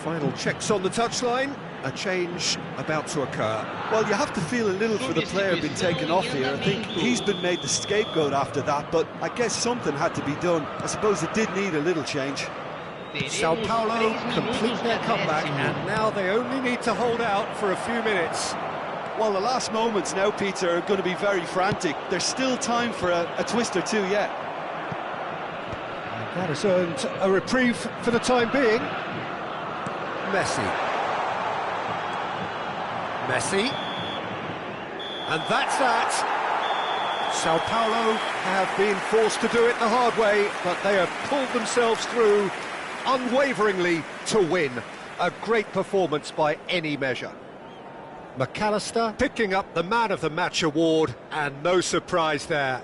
Final checks on the touchline. A change about to occur. Well, you have to feel a little for the player being taken off here. I think he's been made the scapegoat after that, but I guess something had to be done. I suppose it did need a little change. Sao Paulo complete their comeback, and now they only need to hold out for a few minutes. Well, the last moments now, Peter, are going to be very frantic. There's still time for a twist or two yet. And that has earned a reprieve for the time being. Messi. And that's that. Sao Paulo have been forced to do it the hard way, but they have pulled themselves through unwaveringly to win. A great performance by any measure. McAllister picking up the Man of the Match award, and no surprise there.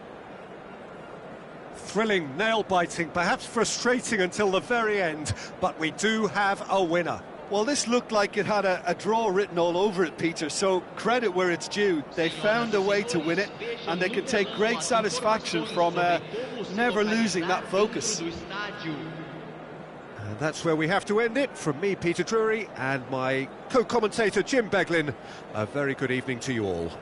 Thrilling, nail-biting, perhaps frustrating until the very end, but we do have a winner. Well, this looked like it had a draw written all over it, Peter, so credit where it's due. They found a way to win it, and they can take great satisfaction from never losing that focus. And that's where we have to end it. From me, Peter Drury, and my co-commentator, Jim Beglin, a very good evening to you all.